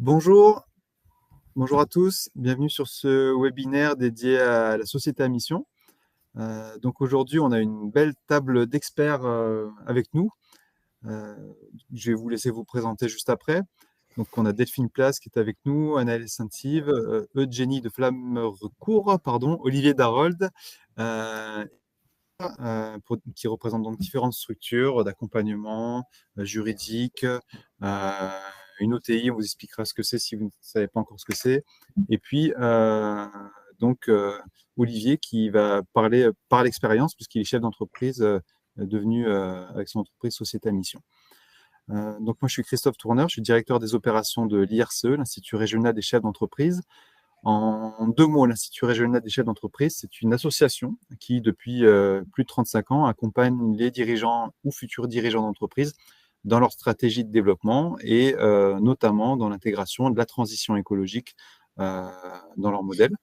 Bonjour, bonjour à tous, bienvenue sur ce webinaire dédié à la société à mission. Donc aujourd'hui, on a une belle table d'experts avec nous. Euh, je vais vous laisser vous présenter juste après. Donc on a Delphine Place qui est avec nous, Anaëlle Saint-Yves, Eugénie de Flammerecourt, pardon, Olivier Darold, euh, qui représente donc différentes structures d'accompagnement juridique, une OTI, on vous expliquera ce que c'est si vous ne savez pas encore ce que c'est. Et puis, donc, Olivier qui va parler par l'expérience, puisqu'il est chef d'entreprise devenu avec son entreprise Société à Mission. Donc, moi, je suis Christophe Tourneur, je suis directeur des opérations de l'IRCE, l'Institut régional des chefs d'entreprise. En deux mots, l'Institut régional des chefs d'entreprise, c'est une association qui, depuis plus de 35 ans, accompagne les dirigeants ou futurs dirigeants d'entreprise dans leur stratégie de développement et notamment dans l'intégration de la transition écologique dans leur modèle,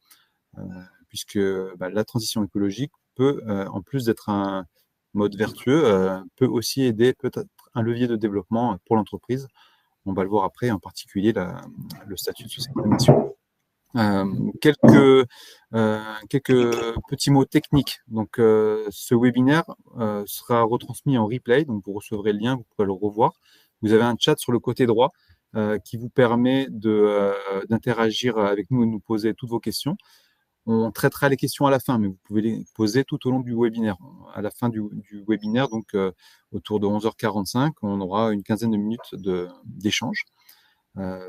puisque la transition écologique peut, en plus d'être un mode vertueux, peut aussi aider peut-être un levier de développement pour l'entreprise. On va le voir après, en particulier le statut de société de mission. Quelques petits mots techniques. Donc, ce webinaire sera retransmis en replay, donc vous recevrez le lien, vous pourrez le revoir. Vous avez un chat sur le côté droit qui vous permet d'interagir avec nous et de nous poser toutes vos questions. On traitera les questions à la fin, mais vous pouvez les poser tout au long du webinaire. À la fin du webinaire, donc autour de 11h45, on aura une quinzaine de minutes d'échange.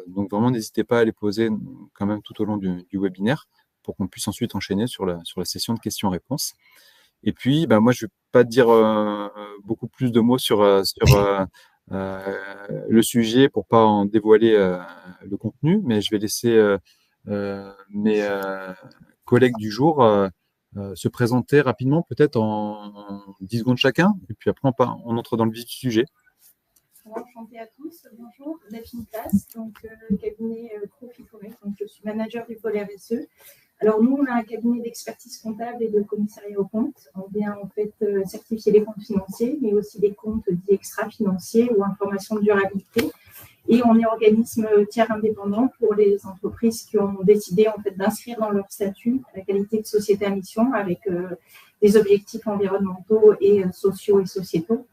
Donc vraiment, n'hésitez pas à les poser quand même tout au long du webinaire pour qu'on puisse ensuite enchaîner sur la session de questions-réponses. Et puis, moi, je ne vais pas dire beaucoup plus de mots sur le sujet pour pas en dévoiler le contenu, mais je vais laisser mes collègues du jour se présenter rapidement, peut-être en 10 secondes chacun, et puis après, on entre dans le vif du sujet. Enchantée à tous. Bonjour, Delphine Place, donc cabinet Profiforest, donc je suis manager du pôle RSE. Alors nous, on a un cabinet d'expertise comptable et de commissariat aux comptes. On vient en fait certifier les comptes financiers, mais aussi les comptes dits extra-financiers ou informations de durabilité. Et on est organisme tiers indépendant pour les entreprises qui ont décidé en fait d'inscrire dans leur statut la qualité de société à mission avec des objectifs environnementaux et sociaux et sociétaux.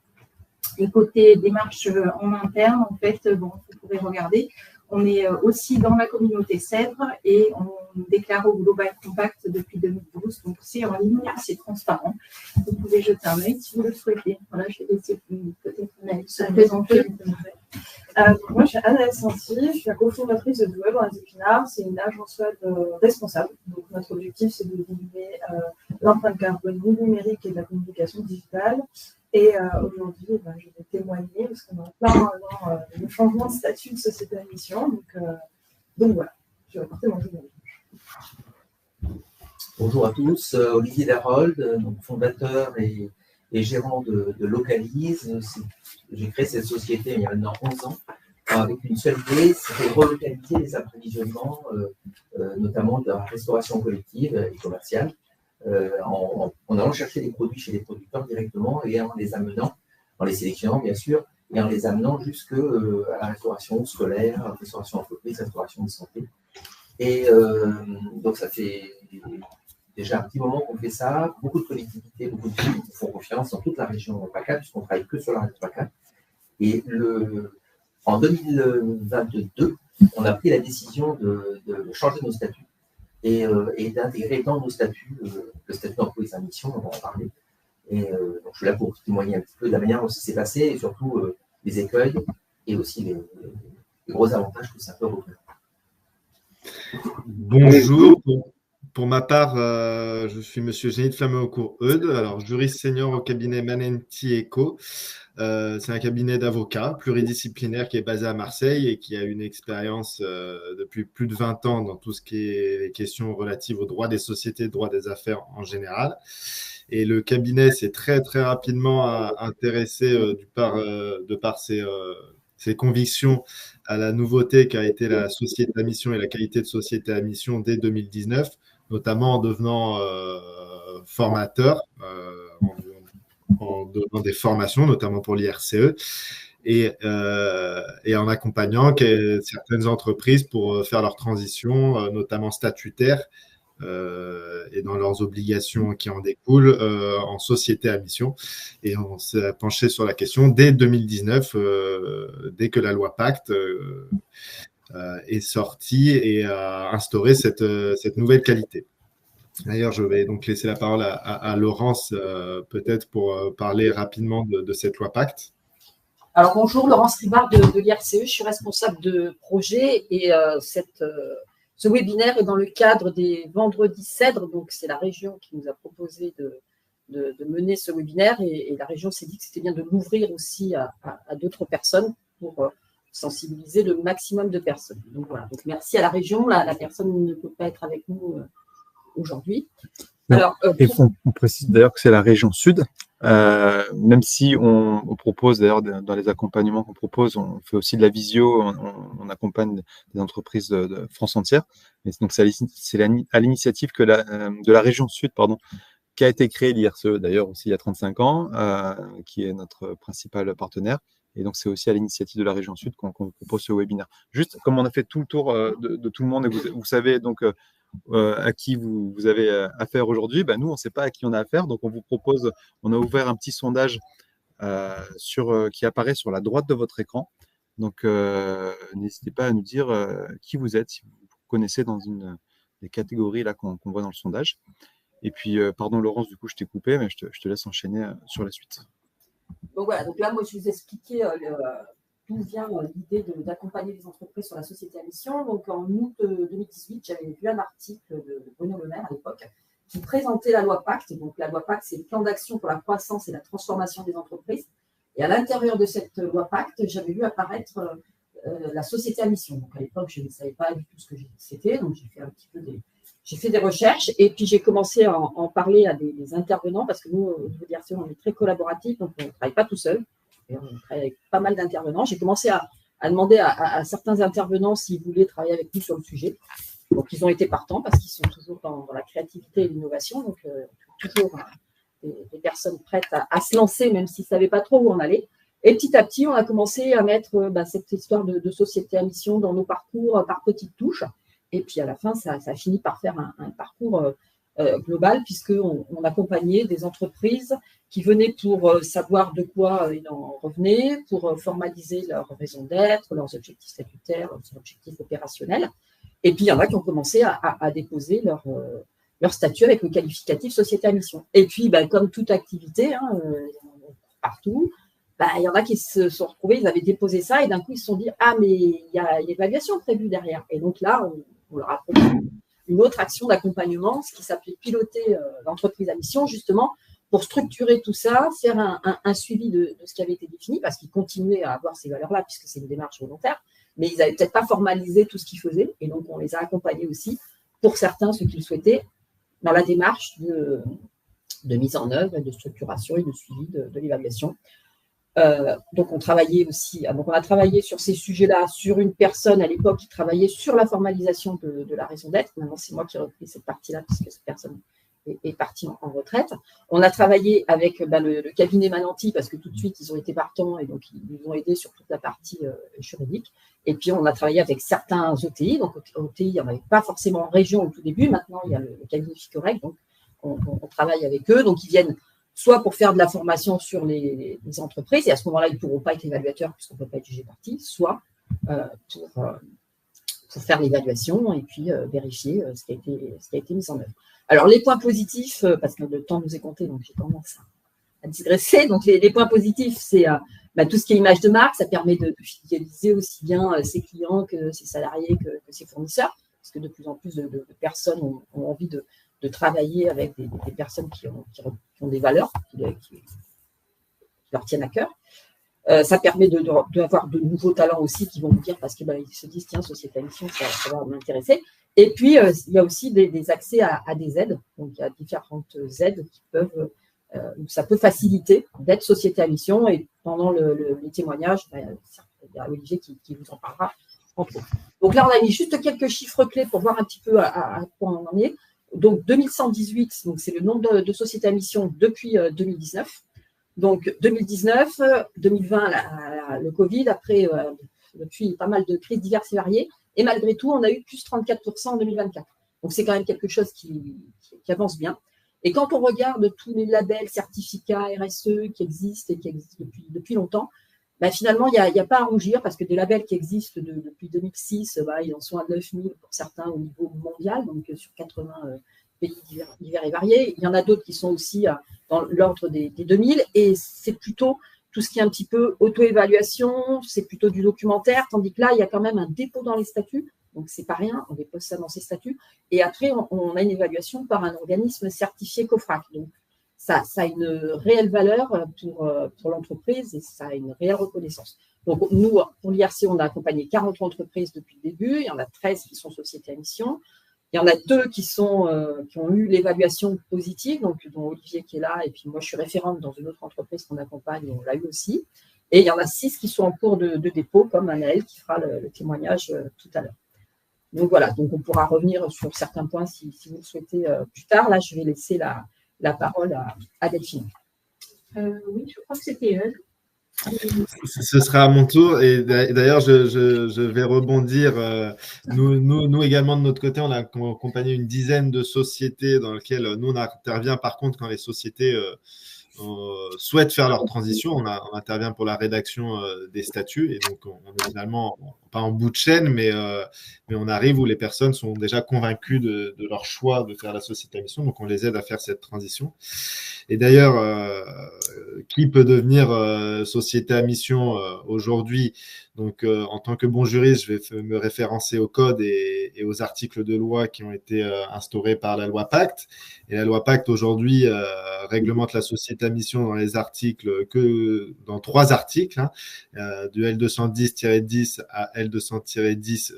Et côté démarche en interne, en fait, vous pourrez regarder, on est aussi dans la communauté Sèvres et on déclare au Global Compact depuis 2012. Donc, c'est en ligne, c'est transparent. Vous pouvez jeter un œil si vous le souhaitez. Voilà, je vais laisser peut-être se présenter. Moi, je suis Anaëlle Saint-Yves, je suis la cofondatrice de Web dans les Épinards. C'est une agence web responsable. Donc, notre objectif, c'est de diminuer l'empreinte carbone numérique et de la communication digitale. Et aujourd'hui, je vais témoigner parce qu'on est en plein dans le changement de statut de société à mission. Donc voilà, je vais apporter mon témoignage. Bonjour à tous, Olivier Darold, fondateur et gérant de Localise. J'ai créé cette société il y a maintenant 11 ans avec une seule idée, c'est de relocaliser les approvisionnements, notamment de la restauration collective et commerciale. En allant chercher des produits chez les producteurs directement et en les amenant, en les sélectionnant bien sûr, et en les amenant jusqu'à la restauration scolaire, restauration entreprise, restauration de santé. Et donc ça fait déjà un petit moment qu'on fait ça, beaucoup de collectivités, beaucoup de villes nous font confiance dans toute la région PACA, puisqu'on travaille que sur la région PACA. Et en 2022, on a pris la décision de changer nos statuts. Et d'intégrer dans nos statuts le statut d'employé à mission, on va en parler. Et donc je suis là pour témoigner un petit peu de la manière dont ça s'est passé et surtout les écueils et aussi les gros avantages que ça peut représenter. Bonjour. Pour ma part, je suis Monsieur Eugénie de Flammerecourt-Eudes, alors juriste senior au cabinet Manenti & Co. C'est un cabinet d'avocats pluridisciplinaire qui est basé à Marseille et qui a une expérience depuis plus de 20 ans dans tout ce qui est les questions relatives au droit des sociétés, droit des affaires en général. Et le cabinet s'est très très rapidement intéressé de par ses convictions à la nouveauté qu'a été la société à mission et la qualité de société à mission dès 2019, notamment en devenant formateur, en donnant des formations, notamment pour l'IRCE. et en accompagnant certaines entreprises pour faire leur transition, notamment statutaire, et dans leurs obligations qui en découlent en société à mission. Et on s'est penché sur la question dès 2019, dès que la loi Pacte est sortie et a instauré cette nouvelle qualité. D'ailleurs, je vais donc laisser la parole à Laurence, peut-être pour parler rapidement de cette loi Pacte. Alors bonjour, Laurence Ribard de l'IRCE, je suis responsable de projet et ce webinaire est dans le cadre des Vendredis Cèdres, donc c'est la région qui nous a proposé de mener ce webinaire et la région s'est dit que c'était bien de l'ouvrir aussi à d'autres personnes pour sensibiliser le maximum de personnes. Donc voilà, donc merci à la région, la personne ne peut pas être avec nous aujourd'hui. Alors, on précise d'ailleurs que c'est la région Sud, même si on propose d'ailleurs dans les accompagnements qu'on propose, on fait aussi de la visio, on accompagne des entreprises de France entière. Et donc c'est à l'initiative de la région Sud, qu'a été créé l'IRCE d'ailleurs aussi il y a 35 ans, qui est notre principal partenaire. Et donc c'est aussi à l'initiative de la région Sud qu'on propose ce webinaire. Juste comme on a fait tout le tour de tout le monde et vous savez donc à qui vous avez affaire aujourd'hui, nous, on ne sait pas à qui on a affaire. Donc, on vous propose, on a ouvert un petit sondage qui apparaît sur la droite de votre écran. Donc, n'hésitez pas à nous dire qui vous êtes, si vous connaissez dans une des catégories là qu'on voit dans le sondage. Et puis, pardon Laurence, du coup, je t'ai coupé, mais je te laisse enchaîner sur la suite. Donc voilà, donc là, moi, je vous expliquais d'où vient l'idée d'accompagner les entreprises sur la société à mission. Donc, en août 2018, j'avais vu un article de Bruno Le Maire à l'époque qui présentait la loi Pacte. Donc, la loi Pacte, c'est le plan d'action pour la croissance et la transformation des entreprises. Et à l'intérieur de cette loi Pacte, j'avais vu apparaître la société à mission. Donc, à l'époque, je ne savais pas du tout ce que c'était. Donc, j'ai fait un petit peu des recherches et puis j'ai commencé à en parler à des intervenants parce que nous, au niveau de l'IRCE, on est très collaboratif, donc on ne travaille pas tout seul. Et on travaille avec pas mal d'intervenants. J'ai commencé à demander à certains intervenants s'ils voulaient travailler avec nous sur le sujet. Donc, ils ont été partants parce qu'ils sont toujours dans la créativité et l'innovation. Donc, toujours des personnes prêtes à se lancer, même s'ils ne savaient pas trop où on allait. Et petit à petit, on a commencé à mettre cette histoire de société à mission dans nos parcours par petites touches. Et puis, à la fin, ça a fini par faire un parcours global puisqu'on accompagnait des entreprises qui venaient pour savoir de quoi il en revenait, pour formaliser leur raison d'être, leurs objectifs statutaires, leurs objectifs opérationnels. Et puis, il y en a qui ont commencé à déposer leur statut avec le qualificatif société à mission. Et puis, comme toute activité, partout, il y en a qui se sont retrouvés, ils avaient déposé ça et d'un coup, ils se sont dit « Ah, mais il y a l'évaluation prévue derrière. » Et donc là, on leur a proposé une autre action d'accompagnement, ce qui s'appelait piloter l'entreprise à mission, justement, pour structurer tout ça, faire un suivi de ce qui avait été défini, parce qu'ils continuaient à avoir ces valeurs-là, puisque c'est une démarche volontaire, mais ils n'avaient peut-être pas formalisé tout ce qu'ils faisaient, et donc on les a accompagnés aussi, pour certains, ceux qui le souhaitaient, dans la démarche de mise en œuvre, de structuration et de suivi de l'évaluation. Donc on travaillait aussi, donc on a travaillé sur ces sujets-là, sur une personne à l'époque qui travaillait sur la formalisation de la raison d'être. Maintenant, c'est moi qui ai repris cette partie-là, puisque cette personne est partie en retraite. On a travaillé avec le cabinet Mananti, parce que tout de suite, ils ont été partants et donc ils nous ont aidés sur toute la partie juridique. Et puis, on a travaillé avec certains OTI. Donc, OTI, il n'y en avait pas forcément en région au tout début. Maintenant, il y a le cabinet Ficorec, donc on travaille avec eux. Donc, ils viennent soit pour faire de la formation sur les entreprises, et à ce moment-là, ils ne pourront pas être évaluateurs puisqu'on ne peut pas être jugé partie, soit pour faire l'évaluation et puis vérifier ce qui a été mis en œuvre. Alors, les points positifs, parce que le temps nous est compté, donc j'ai tendance à digresser. Donc, les points positifs, c'est tout ce qui est image de marque, ça permet de fidéliser aussi bien ses clients que ses salariés, que ses fournisseurs, parce que de plus en plus de personnes ont envie de travailler avec des personnes qui ont des valeurs, qui leur tiennent à cœur. Ça permet d'avoir de nouveaux talents aussi qui vont vous dire, parce qu'ils se disent, tiens, société à mission, ça va m'intéresser. Et puis, il y a aussi des accès à des aides. Donc, il y a différentes aides qui peuvent, ça peut faciliter d'être société à mission. Et pendant les témoignages, il y a Olivier qui vous en parlera. Donc là, on a mis juste quelques chiffres clés pour voir un petit peu à quoi on en est. Donc, 2118, donc c'est le nombre de sociétés à mission depuis 2019. Donc 2019, 2020, le Covid, après, depuis pas mal de crises diverses et variées, et malgré tout, on a eu plus 34% en 2024. Donc c'est quand même quelque chose qui avance bien. Et quand on regarde tous les labels, certificats, RSE qui existent et qui existent depuis longtemps, bah, finalement, il n'y a pas à rougir parce que des labels qui existent depuis 2006, bah, ils en sont à 9000 pour certains au niveau mondial, donc sur 80 pays divers et variés. Il y en a d'autres qui sont aussi dans l'ordre des 2000 et c'est plutôt tout ce qui est un petit peu auto-évaluation, c'est plutôt du documentaire, tandis que là, il y a quand même un dépôt dans les statuts, donc c'est pas rien, on dépose ça dans ces statuts, et après, on a une évaluation par un organisme certifié COFRAC. Donc, ça a une réelle valeur pour l'entreprise et ça a une réelle reconnaissance. Donc, nous, pour l'IRC, on a accompagné 40 entreprises depuis le début. Il y en a 13 qui sont sociétés à mission. Il y en a 2 qui ont eu l'évaluation positive, donc dont Olivier qui est là, et puis moi, je suis référente dans une autre entreprise qu'on accompagne, on l'a eu aussi. Et il y en a 6 qui sont en cours de dépôt, comme Anaël qui fera le témoignage tout à l'heure. Donc voilà, donc on pourra revenir sur certains points si vous le souhaitez plus tard. Là, je vais laisser la parole à Delphine. Oui, je crois que c'était elle. Ce sera à mon tour. Et d'ailleurs, je vais rebondir. Nous également, de notre côté, on a accompagné une dizaine de sociétés dans lesquelles nous, on intervient par contre quand les sociétés souhaitent faire leur transition. On intervient pour la rédaction des statuts. Et donc, on est finalement pas en bout de chaîne, mais on arrive où les personnes sont déjà convaincues de leur choix de faire la société à mission. Donc, on les aide à faire cette transition. Et d'ailleurs, qui peut devenir société à mission aujourd'hui? Donc, en tant que bon juriste, je vais me référencer au code et aux articles de loi qui ont été instaurés par la loi Pacte. Et la loi Pacte, aujourd'hui, réglemente la société à mission dans les articles dans 3 articles, de L210-10 à L210-10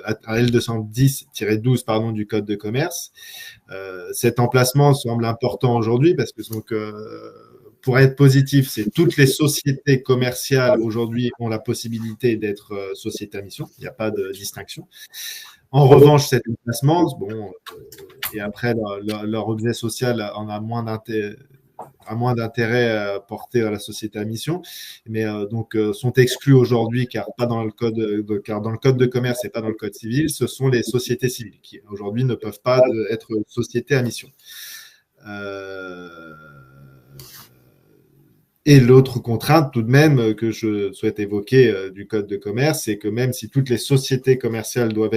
à L210-12 pardon, du Code de commerce. Cet emplacement semble important aujourd'hui parce que donc, pour être positif, c'est toutes les sociétés commerciales aujourd'hui ont la possibilité d'être société à mission. Il n'y a pas de distinction. En revanche, cet emplacement, et après leur objet social en a moins d'intérêt porté à la société à mission, mais donc sont exclus aujourd'hui car dans le code de commerce et pas dans le code civil, ce sont les sociétés civiles qui aujourd'hui ne peuvent pas être sociétés à mission. Et l'autre contrainte tout de même que je souhaite évoquer du code de commerce, c'est que même si toutes les sociétés commerciales peuvent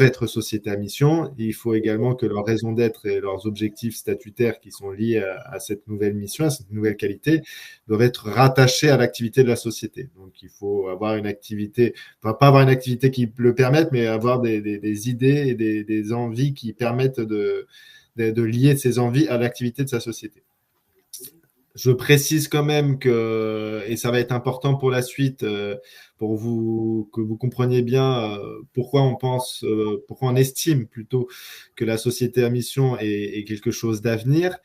être sociétés à mission, il faut également que leur raison d'être et leurs objectifs statutaires qui sont liés à cette nouvelle mission, à cette nouvelle qualité, doivent être rattachés à l'activité de la société. Donc, il faut avoir une activité, enfin, pas avoir une activité qui le permette, mais avoir des idées et des envies qui permettent de lier ces envies à l'activité de sa société. Je précise quand même que, et ça va être important pour la suite, pour que vous compreniez bien pourquoi on estime plutôt que la société à mission est quelque chose d'avenir,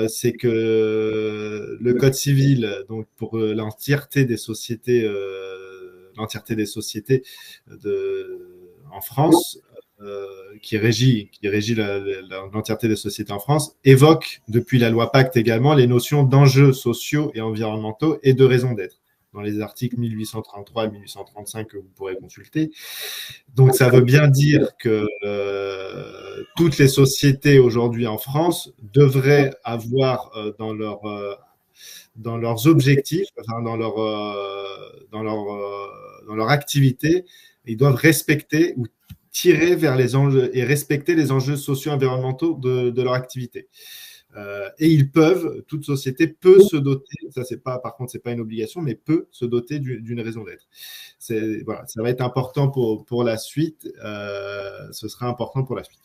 c'est que le Code civil, donc pour l'entièreté des sociétés en France, qui régit l'entièreté des sociétés en France, évoque depuis la loi Pacte également les notions d'enjeux sociaux et environnementaux et de raison d'être, dans les articles 1833 et 1835 que vous pourrez consulter. Donc, ça veut bien dire que toutes les sociétés aujourd'hui en France devraient avoir dans leurs objectifs, enfin, dans leur activité, ils doivent respecter ou tirer vers les enjeux et respecter les enjeux socio-environnementaux de leur activité. Et toute société peut se doter, par contre, c'est pas une obligation, mais peut se doter d'une raison d'être. Voilà, ça va être important pour la suite. Ce sera important pour la suite.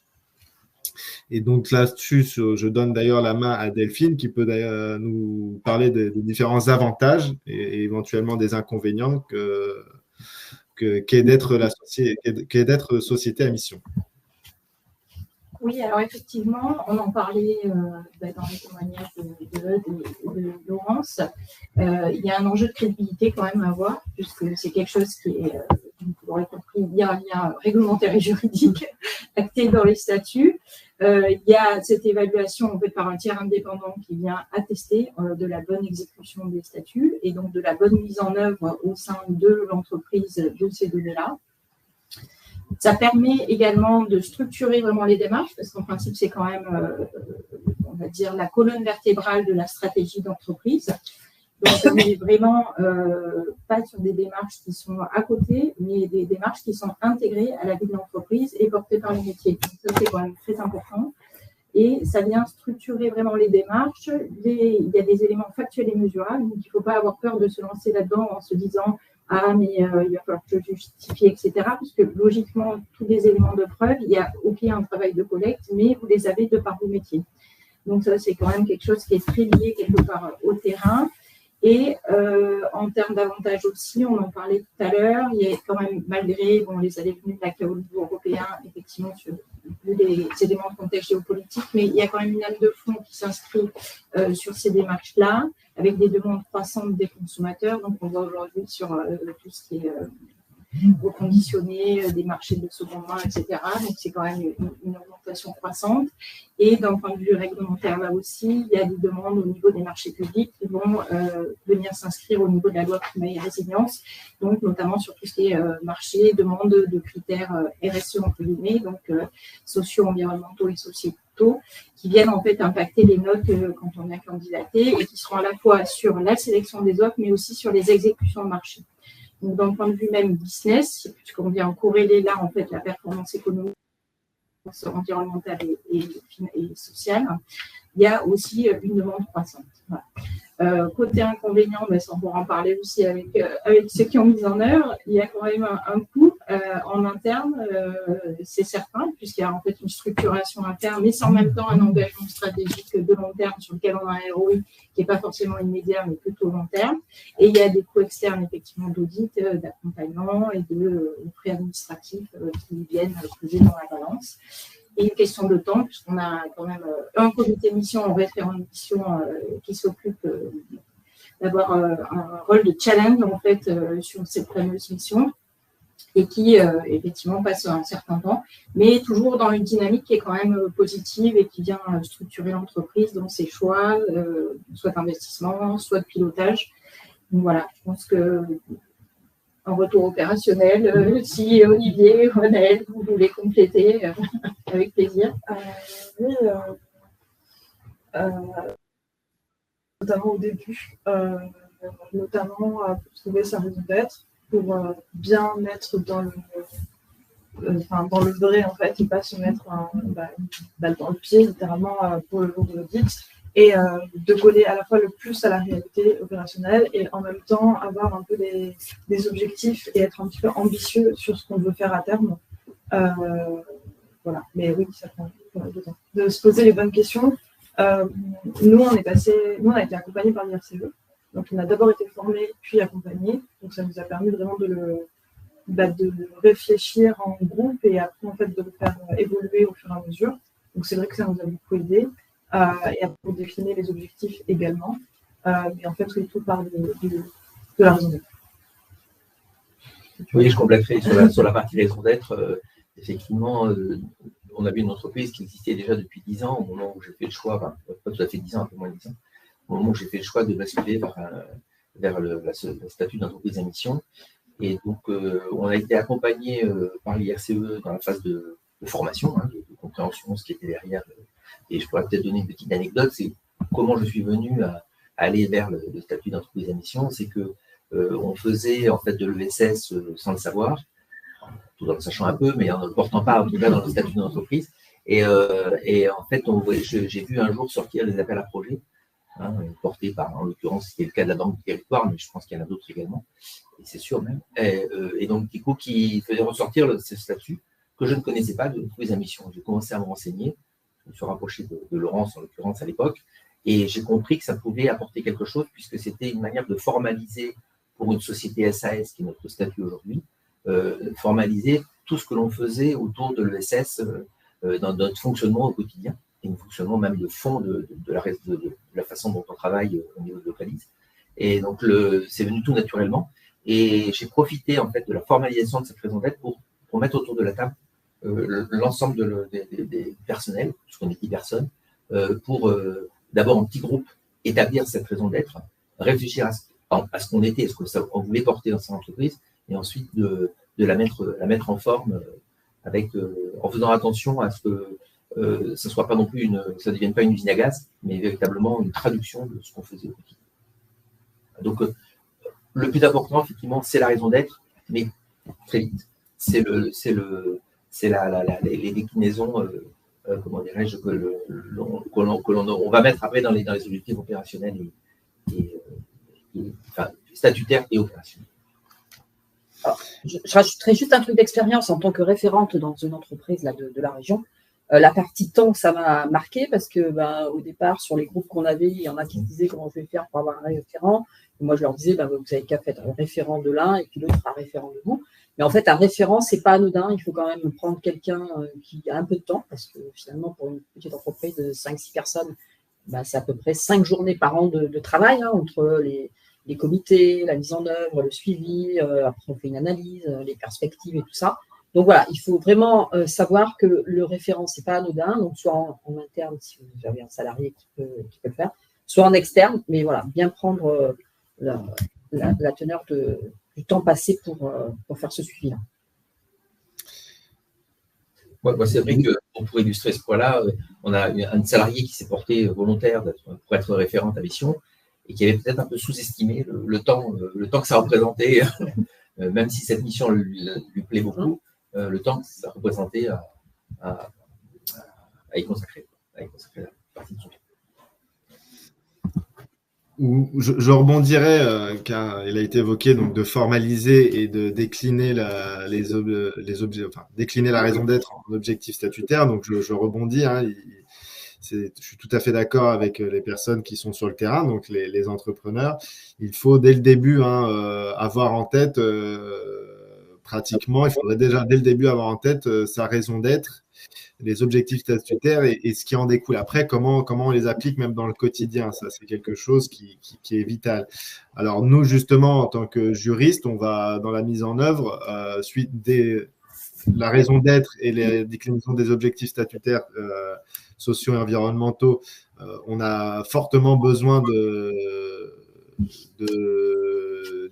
Et donc là-dessus, je donne d'ailleurs la main à Delphine qui peut d'ailleurs nous parler des différents avantages et éventuellement des inconvénients qu'est d'être société à mission. Oui, alors effectivement, on en parlait dans les témoignages de Laurence. Il y a un enjeu de crédibilité quand même à avoir, puisque c'est quelque chose qui est, vous l'aurez compris, bien réglementaire et juridique, acté dans les statuts. Il y a cette évaluation en fait, par un tiers indépendant qui vient attester de la bonne exécution des statuts et donc de la bonne mise en œuvre au sein de l'entreprise de ces données-là. Ça permet également de structurer vraiment les démarches, parce qu'en principe, c'est quand même, on va dire, la colonne vertébrale de la stratégie d'entreprise. Donc, on n'est vraiment pas sur des démarches qui sont à côté, mais des démarches qui sont intégrées à la vie de l'entreprise et portées par les métiers. Donc, ça, c'est quand même très important. Et ça vient structurer vraiment les démarches. Il y a des éléments factuels et mesurables, donc il ne faut pas avoir peur de se lancer là-dedans en se disant « Ah, mais il va falloir que je justifie, etc. » Parce que logiquement, tous les éléments de preuve, il y a OK un travail de collecte, mais vous les avez de par vos métiers. Donc ça, c'est quand même quelque chose qui est très lié quelque part au terrain. Et en termes d'avantages aussi, on en parlait tout à l'heure, il y a quand même, malgré les allées venues de la au niveau européen, effectivement, vu les éléments de contexte géopolitique, mais il y a quand même une lame de fond qui s'inscrit sur ces démarches-là, avec des demandes croissantes des consommateurs. Donc, on voit aujourd'hui sur tout ce qui est reconditionné, des marchés de seconde main, etc. Donc, c'est quand même une augmentation croissante. Et d'un point de vue réglementaire, là aussi, il y a des demandes au niveau des marchés publics qui vont venir s'inscrire au niveau de la loi climat et résilience, donc notamment sur tout ce qui est marché, demande de critères RSE, entre guillemets, donc sociaux, environnementaux et sociétaux, qui viennent en fait impacter les notes quand on vient candidater et qui seront à la fois sur la sélection des offres, mais aussi sur les exécutions de marché. Donc, d'un point de vue même business, puisqu'on vient corréler là, en fait, la performance économique, environnementale et sociale, il y a aussi une demande croissante. Voilà. Côté inconvénient, ça, on pourra en parler aussi avec ceux qui ont mis en œuvre, il y a quand même un coût en interne, c'est certain, puisqu'il y a en fait une structuration interne, mais c'est en même temps un engagement stratégique de long terme sur lequel on a un ROI qui n'est pas forcément immédiat, mais plutôt long terme. Et il y a des coûts externes, effectivement, d'audit, d'accompagnement et de frais administratifs qui viennent peser dans la balance. Et une question de temps, puisqu'on a quand même un comité mission en référent de mission qui s'occupe d'avoir un rôle de challenge en fait sur cette fameuse mission et qui effectivement passe un certain temps, mais toujours dans une dynamique qui est quand même positive et qui vient structurer l'entreprise dans ses choix, soit d'investissement, soit de pilotage. Donc voilà, je pense que en retour opérationnel, si Olivier, Ronel, vous voulez compléter, avec plaisir. Oui, notamment au début, notamment pour trouver sa raison d'être, pour bien être dans le vrai en fait, et pas se mettre une balle dans le pied littéralement pour le jour de l'audit. Et de coller à la fois le plus à la réalité opérationnelle et en même temps avoir un peu des objectifs et être un petit peu ambitieux sur ce qu'on veut faire à terme. Voilà, mais oui, ça prend du temps. De se poser les bonnes questions. Nous, on a été accompagnés par l'IRCE. Donc, on a d'abord été formés, puis accompagnés. Donc, ça nous a permis vraiment de réfléchir en groupe et après, en fait, de le faire évoluer au fur et à mesure. Donc, c'est vrai que ça nous a beaucoup aidé. Et après, pour définir les objectifs également. Mais en fait, oui, tout part de la raison d'être. Oui, je compléterai sur la partie raison d'être. Effectivement, on avait une entreprise qui existait déjà depuis 10 ans, au moment où j'ai fait le choix, pas tout à fait 10 ans, un peu moins de 10 ans, au moment où j'ai fait le choix de basculer vers le statut d'entreprise à mission. Et donc, on a été accompagné par l'IRCE dans la phase de formation, de compréhension, ce qui était derrière. Et je pourrais peut-être donner une petite anecdote, c'est comment je suis venu à aller vers le statut d'entreprise à mission. C'est que on faisait en fait de l'ESS sans le savoir, tout en le sachant un peu, mais en ne le portant pas en tout cas dans le statut d'entreprise. Et en fait, j'ai vu un jour sortir des appels à projets, portés par, en l'occurrence, c'était le cas de la Banque du Territoire, mais je pense qu'il y en a d'autres également, et c'est sûr même. Et donc, du coup, qui faisait ressortir ce statut que je ne connaissais pas de l'entreprise à mission. J'ai commencé à me renseigner, je me suis rapproché de Laurence, en l'occurrence, à l'époque, et j'ai compris que ça pouvait apporter quelque chose, puisque c'était une manière de formaliser pour une société SAS, qui est notre statut aujourd'hui, formaliser tout ce que l'on faisait autour de l'ESS dans notre fonctionnement au quotidien, et un fonctionnement même de fond de la façon dont on travaille au niveau de Localise. Et donc, c'est venu tout naturellement. Et j'ai profité en fait de la formalisation de cette raison d'être pour mettre autour de la table l'ensemble des personnels, puisqu'on est 10 personnes, pour d'abord en petit groupe établir cette raison d'être, réfléchir à ce qu'on était, à ce qu'on voulait porter dans cette entreprise, et ensuite de la mettre en forme en faisant attention à ce que ça soit pas non plus ça ne devienne pas une usine à gaz, mais véritablement une traduction de ce qu'on faisait au quotidien. Donc, le plus important, effectivement, c'est la raison d'être, mais très vite, c'est les déclinaisons, comment dirais-je, qu'on va mettre après dans les objectifs opérationnels enfin, statutaires et opérationnels. Alors, je rajouterais juste un truc d'expérience en tant que référente dans une entreprise là, de la région. La partie temps, ça m'a marqué parce que au départ, sur les groupes qu'on avait, il y en a qui disaient comment je vais faire pour avoir un référent. Et moi, je leur disais, vous avez qu'à faire un référent de l'un et puis l'autre un référent de vous. Mais en fait, un référent, c'est pas anodin. Il faut quand même prendre quelqu'un qui a un peu de temps parce que finalement, pour une petite entreprise de 5-6 personnes, c'est à peu près 5 journées par an de travail entre les comités, la mise en œuvre, le suivi. Après, on fait une analyse, les perspectives et tout ça. Donc voilà, il faut vraiment savoir que le référent, c'est pas anodin, donc soit en interne, si vous avez un salarié qui peut le faire, soit en externe, mais voilà, bien prendre la teneur du temps passé pour faire ce suivi-là. Moi, c'est vrai que pour illustrer ce point-là, on a un salarié qui s'est porté volontaire pour être référente à mission et qui avait peut-être un peu sous-estimé le temps que ça représentait, même si cette mission lui plaît beaucoup. Le temps que ça représentait à y consacrer la partie de son temps. Je rebondirais, car il a été évoqué donc de formaliser et de décliner décliner la raison d'être en objectif statutaire. Donc je rebondis. Je suis tout à fait d'accord avec les personnes qui sont sur le terrain, donc les entrepreneurs. Il faut dès le début avoir en tête. Pratiquement, il faudrait déjà dès le début avoir en tête sa raison d'être, les objectifs statutaires et ce qui en découle. Après, comment on les applique même dans le quotidien, ça c'est quelque chose qui est vital. Alors nous, justement, en tant que juristes, on va dans la mise en œuvre, suite la raison d'être et les déclinaisons des objectifs statutaires sociaux et environnementaux, on a fortement besoin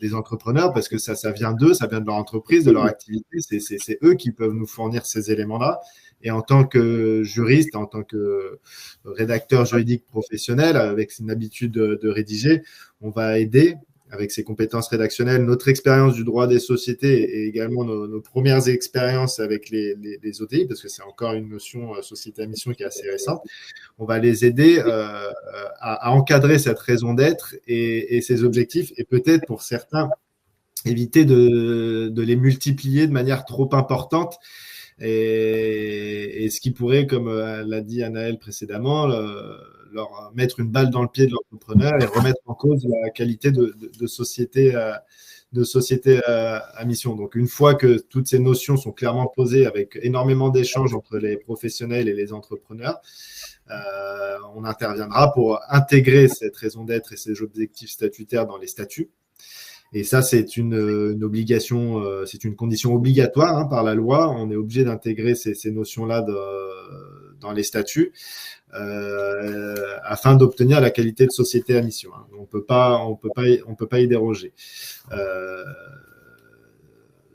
des entrepreneurs parce que ça vient d'eux, ça vient de leur entreprise, de leur activité. C'est eux qui peuvent nous fournir ces éléments-là. Et en tant que juriste, en tant que rédacteur juridique professionnel, avec une habitude de rédiger, on va aider avec ses compétences rédactionnelles, notre expérience du droit des sociétés et également nos premières expériences avec les OTI, parce que c'est encore une notion société à mission qui est assez récente. On va les aider à encadrer cette raison d'être et ses objectifs, et peut-être pour certains, éviter de les multiplier de manière trop importante. Et ce qui pourrait, comme l'a dit Anaëlle précédemment, leur mettre une balle dans le pied de l'entrepreneur et remettre en cause la qualité de société à mission. Donc, une fois que toutes ces notions sont clairement posées avec énormément d'échanges entre les professionnels et les entrepreneurs, on interviendra pour intégrer cette raison d'être et ces objectifs statutaires dans les statuts. Et ça, c'est une obligation, c'est une condition obligatoire par la loi. On est obligé d'intégrer ces notions-là dans les statuts afin d'obtenir la qualité de société à mission. On peut pas y déroger.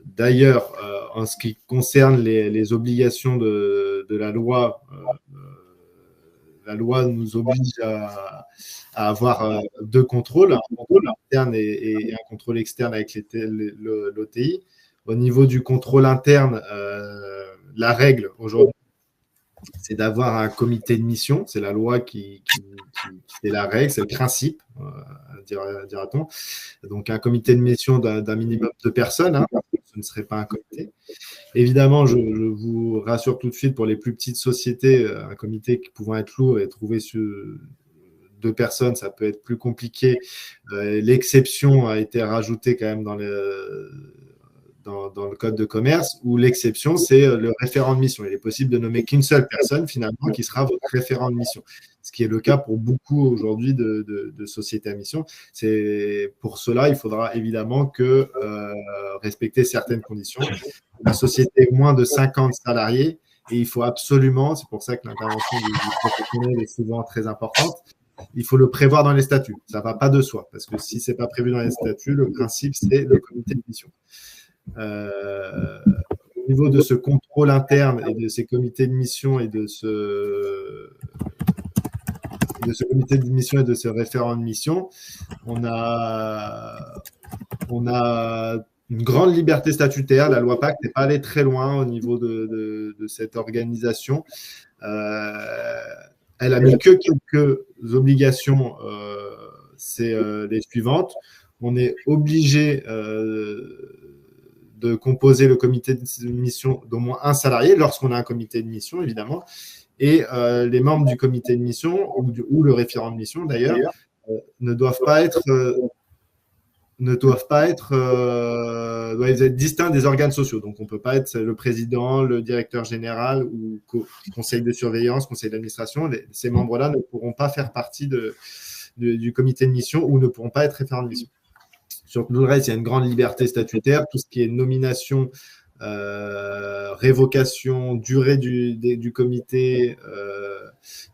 D'ailleurs, en ce qui concerne les obligations de la loi, la loi nous oblige à avoir deux contrôles, un contrôle interne et un contrôle externe avec l'OTI. Au niveau du contrôle interne, la règle aujourd'hui, c'est d'avoir un comité de mission. C'est la loi qui est la règle, c'est le principe, dira-t-on. Donc, un comité de mission d'un minimum de personnes, ce ne serait pas un comité. Évidemment, je vous rassure tout de suite, pour les plus petites sociétés, un comité qui pouvant être lourd et trouver sur 2 personnes, ça peut être plus compliqué. L'exception a été rajoutée quand même dans le code de commerce, où l'exception, c'est le référent de mission. Il est possible de nommer qu'une seule personne, finalement, qui sera votre référent de mission. Ce qui est le cas pour beaucoup aujourd'hui de sociétés à mission. Pour cela, il faudra évidemment respecter certaines conditions. la société est moins de 50 salariés et il faut absolument, c'est pour ça que l'intervention du professionnel est souvent très importante, il faut le prévoir dans les statuts. Ça ne va pas de soi, parce que si ce n'est pas prévu dans les statuts, le principe, c'est le comité de mission. Au niveau de ce contrôle interne et de ces comités de mission et de ce comité de mission et de ce référent de mission, on a une grande liberté statutaire. La loi Pacte n'est pas allée très loin au niveau de cette organisation. Elle a mis que quelques obligations, c'est les suivantes. On est obligé de composer le comité de mission d'au moins un salarié, lorsqu'on a un comité de mission, évidemment. Et les membres du comité de mission, ou le référent de mission d'ailleurs, doivent être distincts des organes sociaux. Donc, on ne peut pas être le président, le directeur général ou conseil de surveillance, conseil d'administration. Ces membres-là ne pourront pas faire partie du comité de mission ou ne pourront pas être référents de mission. Sur tout le reste, il y a une grande liberté statutaire. Tout ce qui est nomination, révocation, durée du comité,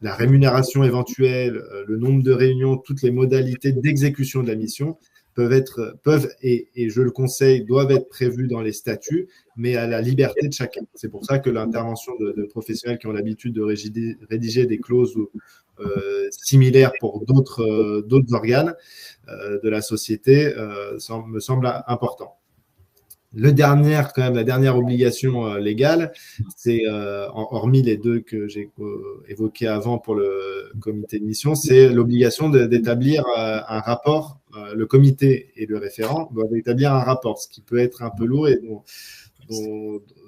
la rémunération éventuelle, le nombre de réunions, toutes les modalités d'exécution de la mission peuvent et je le conseille, doivent être prévues dans les statuts, mais à la liberté de chacun. C'est pour ça que l'intervention de professionnels qui ont l'habitude de rédiger des clauses similaires pour d'autres organes de la société me semble important. La dernière obligation légale, c'est, hormis les deux que j'ai évoquées avant pour le comité de mission, c'est l'obligation d'établir un rapport. Le comité et le référent doivent établir un rapport, ce qui peut être un peu lourd et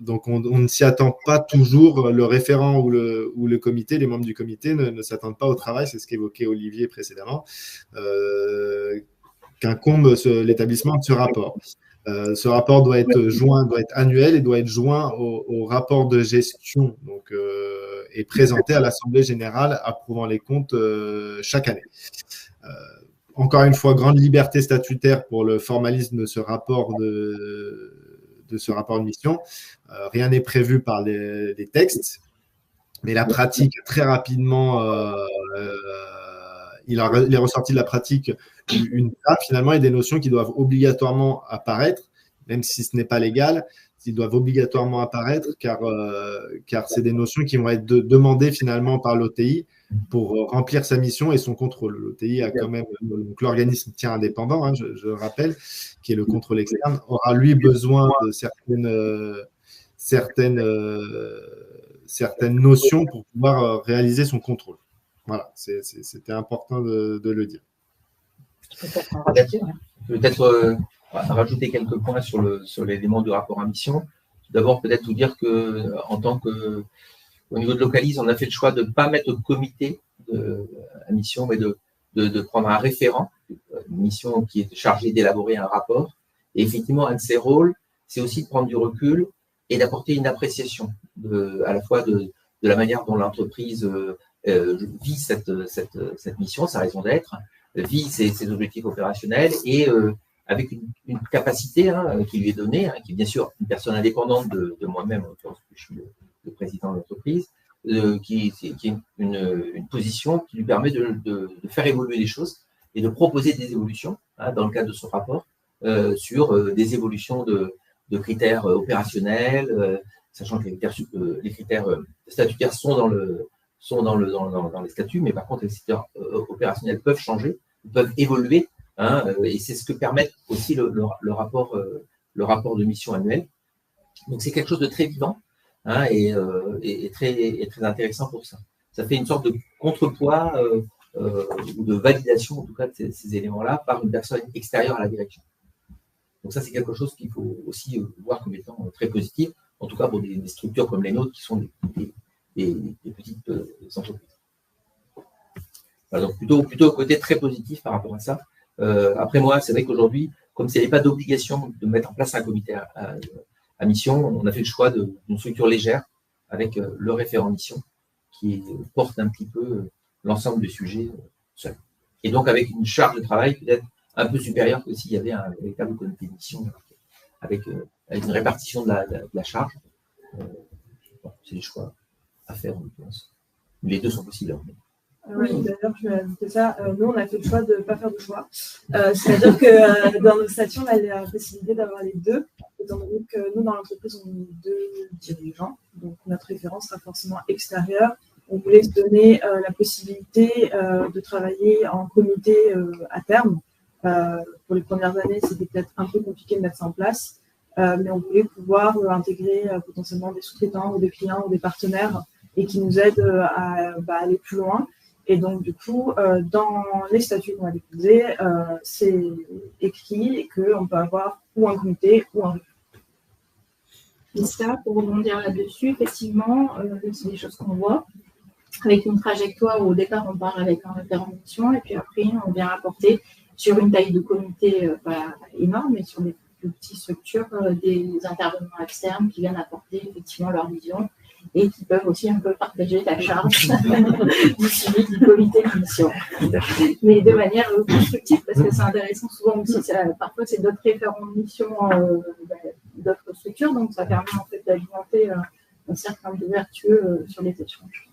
donc on ne s'y attend pas toujours. Le référent ou le comité, les membres du comité ne s'attendent pas au travail, c'est ce qu'évoquait Olivier précédemment, qu'incombe l'établissement de ce rapport. Ce rapport doit être annuel et doit être joint au rapport de gestion et présenté à l'Assemblée générale approuvant les comptes chaque année. Encore une fois, grande liberté statutaire pour le formalisme de ce rapport de mission. Rien n'est prévu par les textes, mais la pratique, très rapidement, il est ressorti de la pratique finalement, et des notions qui doivent obligatoirement apparaître, même si ce n'est pas légal, ils doivent obligatoirement apparaître car c'est des notions qui vont être demandées finalement par l'OTI pour remplir sa mission et son contrôle. L'OTI a quand même, donc l'organisme tient indépendant, hein, je rappelle, qui est le contrôle externe, aura lui besoin de certaines notions pour pouvoir réaliser son contrôle. Voilà, c'était important de le dire. Peut-être rajouter quelques points sur l'élément du rapport à mission. D'abord, peut-être vous dire que au niveau de Localise, on a fait le choix de ne pas mettre au comité à mission, mais de prendre un référent, une mission qui est chargée d'élaborer un rapport. Et effectivement, un de ses rôles, c'est aussi de prendre du recul et d'apporter une appréciation à la fois de la manière dont l'entreprise vit cette mission, sa raison d'être, vit ses objectifs opérationnels et avec une capacité qui lui est donnée, qui est bien sûr une personne indépendante de moi-même, parce que je suis le président de l'entreprise, qui est une position qui lui permet de faire évoluer les choses et de proposer des évolutions dans le cadre de son rapport sur des évolutions de critères opérationnels, sachant que les critères statutaires sont dans les statuts, mais par contre les critères opérationnels peuvent changer, peuvent évoluer. Et c'est ce que permet aussi le rapport de mission annuel. Donc c'est quelque chose de très vivant et très intéressant pour ça. Ça fait une sorte de contrepoids ou de validation en tout cas de ces éléments-là par une personne extérieure à la direction. Donc ça c'est quelque chose qu'il faut aussi voir comme étant très positif, en tout cas pour des structures comme les nôtres qui sont des petites entreprises. Voilà, donc plutôt côté très positif par rapport à ça. Après moi, c'est vrai qu'aujourd'hui, comme s'il n'y avait pas d'obligation de mettre en place un comité à mission, on a fait le choix d'une structure légère avec le référent mission qui porte un petit peu l'ensemble du sujet seul. Et donc avec une charge de travail peut-être un peu supérieure que s'il y avait un véritable comité de mission avec une répartition de la charge. Bon, c'est des choix à faire, en l'occurrence. Les deux sont possibles. Oui, d'ailleurs, je vais ajouter ça. Nous, on a fait le choix de ne pas faire de choix. C'est-à-dire que dans nos statuts, on a la possibilité d'avoir les deux, étant donné que nous, dans l'entreprise, on est 2 dirigeants. Donc, notre référence sera forcément extérieure. On voulait se donner la possibilité de travailler en comité à terme. Pour les premières années, c'était peut-être un peu compliqué de mettre ça en place, mais on voulait pouvoir intégrer potentiellement des sous-traitants ou des clients ou des partenaires et qui nous aident à aller plus loin. Et donc, du coup, dans les statuts qu'on a déposés, c'est écrit qu'on peut avoir ou un comité ou un. Et ça, pour rebondir là-dessus, effectivement, c'est des choses qu'on voit. Avec une trajectoire où au départ, on part avec un référent de mission et puis après, on vient apporter sur une taille de comité pas énorme, mais sur des plus petites structures, des intervenants externes qui viennent apporter effectivement leur vision et qui peuvent aussi un peu partager la charge du suivi du comité de mission. Mais de manière constructive, parce que c'est intéressant souvent aussi, parfois c'est d'autres référents de mission d'autres structures, donc ça permet en fait d'alimenter un cercle un peu vertueux sur les échanges.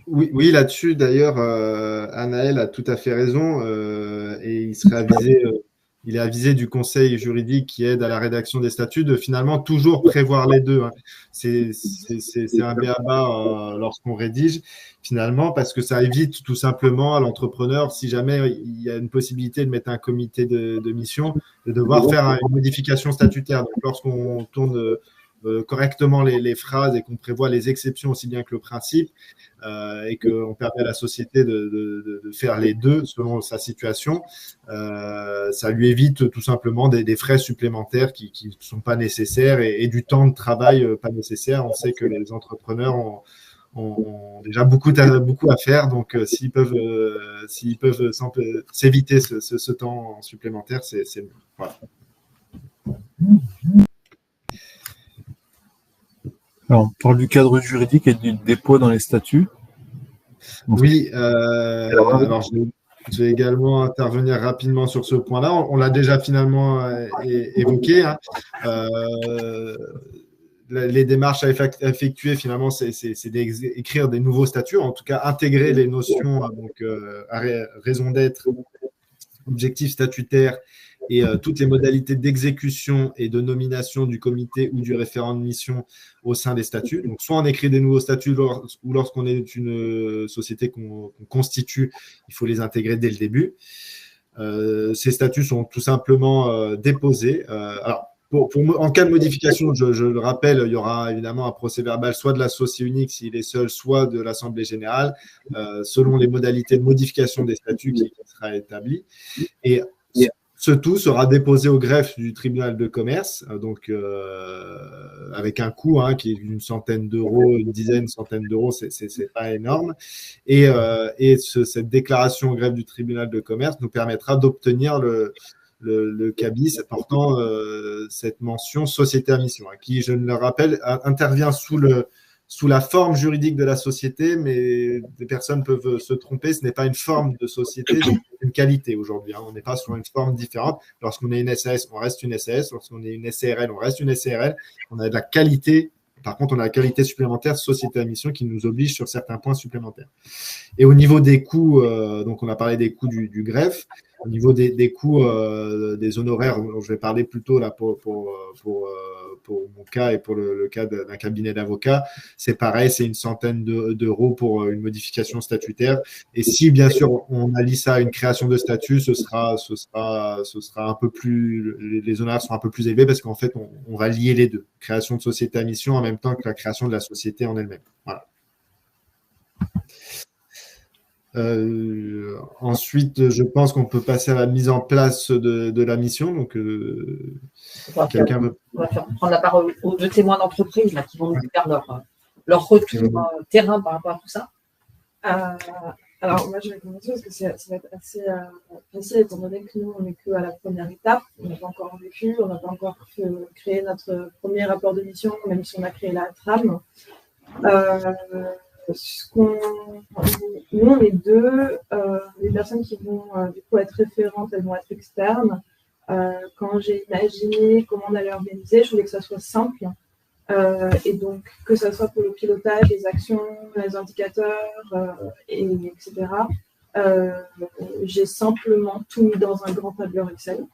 Oui, là-dessus, d'ailleurs, Anaël a tout à fait raison et il serait avisé, il est avisé du conseil juridique qui aide à la rédaction des statuts de finalement toujours prévoir les deux. Hein. C'est un b.a.-ba lorsqu'on rédige, finalement, parce que ça évite tout simplement à l'entrepreneur, si jamais il y a une possibilité de mettre un comité de mission, de devoir faire une modification statutaire. Donc, lorsqu'on tourne correctement les phrases et qu'on prévoit les exceptions aussi bien que le principe et qu'on permet à la société de faire les deux selon sa situation, ça lui évite tout simplement des frais supplémentaires qui ne sont pas nécessaires et du temps de travail pas nécessaire. On sait que les entrepreneurs ont déjà beaucoup à faire, donc s'ils peuvent s'éviter ce temps supplémentaire, c'est voilà. Alors, on parle du cadre juridique et du dépôt dans les statuts. Oui, alors je vais également intervenir rapidement sur ce point-là. On l'a déjà finalement évoqué. Hein. Les démarches à effectuer, finalement, c'est d'écrire des nouveaux statuts, en tout cas intégrer les notions raison d'être, objectifs statutaires et toutes les modalités d'exécution et de nomination du comité ou du référent de mission au sein des statuts. Donc, soit on écrit des nouveaux statuts ou lorsqu'on est une société qu'on constitue, il faut les intégrer dès le début. Ces statuts sont tout simplement déposés. Alors, en cas de modification, je le rappelle, il y aura évidemment un procès-verbal soit de l'associé unique s'il est seul, soit de l'Assemblée générale, selon les modalités de modification des statuts qui sera établi. Et ce tout sera déposé au greffe du tribunal de commerce, donc avec un coût qui est d'une centaine d'euros, une dizaine, centaine d'euros, c'est pas énorme. Et cette déclaration au greffe du tribunal de commerce nous permettra d'obtenir le cabis portant cette mention société à mission, qui, je le rappelle, intervient sous la forme juridique de la société, mais des personnes peuvent se tromper. Ce n'est pas une forme de société, c'est une qualité aujourd'hui. On n'est pas sur une forme différente. Lorsqu'on est une SAS, on reste une SAS. Lorsqu'on est une SARL, on reste une SARL. On a de la qualité. Par contre, on a la qualité supplémentaire société à mission qui nous oblige sur certains points supplémentaires. Et au niveau des coûts, donc on a parlé des coûts du greffe. Au niveau des coûts des honoraires, je vais parler plutôt là pour mon cas et pour le cas d'un cabinet d'avocats, c'est pareil, c'est une centaine d'euros pour une modification statutaire. Et si bien sûr on allie ça à une création de statut, ce sera un peu plus, les honoraires sont un peu plus élevés parce qu'en fait on va lier les deux, création de société à mission en même temps que la création de la société en elle-même. Voilà. Ensuite, je pense qu'on peut passer à la mise en place de la mission. Donc, quelqu'un veut. On va prendre la parole aux deux témoins d'entreprise qui vont nous faire leur retour terrain par rapport à tout ça. Alors, moi, je vais commencer parce que ça va être assez facile étant donné que nous, on n'est qu'à la première étape. On n'a pas encore vécu, on n'a pas encore créé notre premier rapport de mission, même si on a créé la trame. Nous, on est deux. Les personnes qui vont du coup être référentes, elles vont être externes. Quand j'ai imaginé comment on allait organiser, je voulais que ça soit simple. Et donc, que ce soit pour le pilotage, les actions, les indicateurs, etc. J'ai simplement tout mis dans un grand tableur Excel.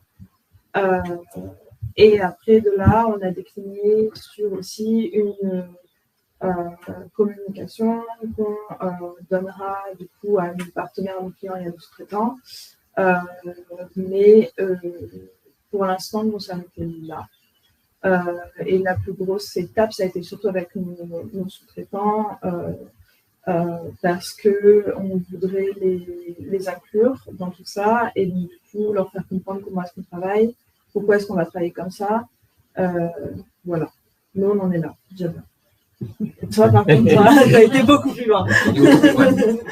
Et après, de là, on a décliné sur aussi une communication qu'on donnera du coup à nos partenaires, à nos clients et à nos sous-traitants. Mais pour l'instant, nous sommes là. Et la plus grosse étape, ça a été surtout avec nos sous-traitants, parce qu'on voudrait les inclure dans tout ça et donc, du coup leur faire comprendre comment est-ce qu'on travaille, pourquoi est-ce qu'on va travailler comme ça. Voilà, nous on en est là, déjà. Toi, par contre, tu as été beaucoup plus loin.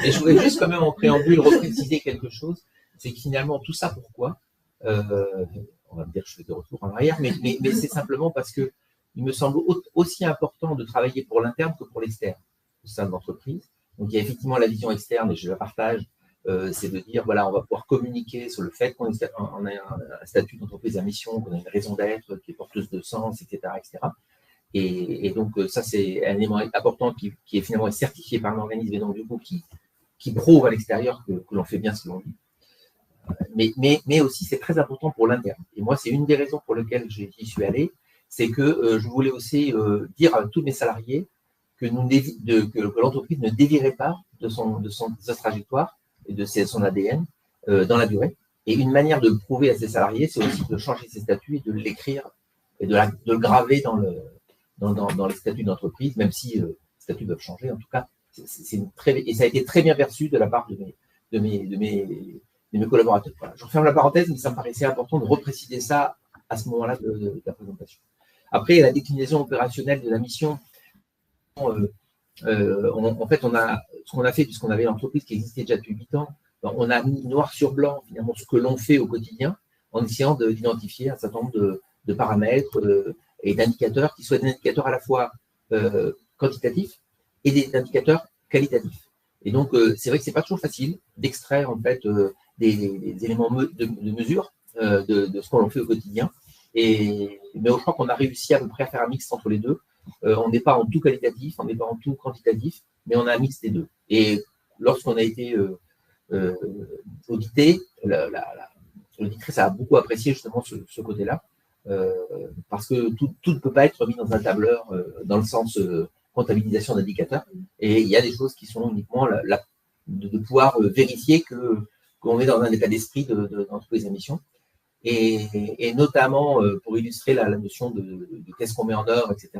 Et je voulais juste quand même en préambule repréciser quelque chose, c'est que finalement tout ça pourquoi on va me dire que je fais des retours en arrière, mais c'est simplement parce que il me semble aussi important de travailler pour l'interne que pour l'externe au sein de l'entreprise. Donc il y a effectivement la vision externe, et je la partage, c'est de dire voilà, on va pouvoir communiquer sur le fait qu'on a un statut d'entreprise à mission, qu'on a une raison d'être qui est porteuse de sens, etc. etc. Et donc ça c'est un élément important qui est finalement certifié par un organisme et donc du coup qui prouve à l'extérieur que l'on fait bien ce que l'on dit. Mais aussi, c'est très important pour l'interne. Et moi, c'est une des raisons pour lesquelles j'y suis allé, c'est que je voulais aussi dire à tous mes salariés que l'entreprise ne dévierait pas de sa trajectoire et de son ADN dans la durée. Et une manière de le prouver à ses salariés, c'est aussi de changer ses statuts et de l'écrire et de le graver dans les statuts d'entreprise, même si les statuts peuvent changer. En tout cas, et ça a été très bien perçu de la part de mes collaborateurs. Voilà. Je referme la parenthèse, mais ça me paraissait important de repréciser ça à ce moment-là de la présentation. Après, la déclinaison opérationnelle de la mission, en fait, ce qu'on a fait, puisqu'on avait l'entreprise qui existait déjà depuis 8 ans, on a mis noir sur blanc, finalement, ce que l'on fait au quotidien, en essayant d'identifier un certain nombre de paramètres et d'indicateurs qui soient des indicateurs à la fois quantitatifs et des indicateurs qualitatifs. Et donc, c'est vrai que ce n'est pas toujours facile d'extraire, en fait, des éléments de mesure de ce qu'on fait au quotidien. Mais je crois qu'on a réussi à peu près à faire un mix entre les deux. On n'est pas en tout qualitatif, on n'est pas en tout quantitatif, mais on a un mix des deux. Et lorsqu'on a été audité, l'auditrice a beaucoup apprécié justement ce côté-là, parce que tout ne peut pas être mis dans un tableur dans le sens comptabilisation d'indicateurs. Et il y a des choses qui sont uniquement de pouvoir vérifier qu'on est dans un état d'esprit d'entreprise à mission. Et notamment, pour illustrer la notion de qu'est-ce qu'on met en œuvre, etc.,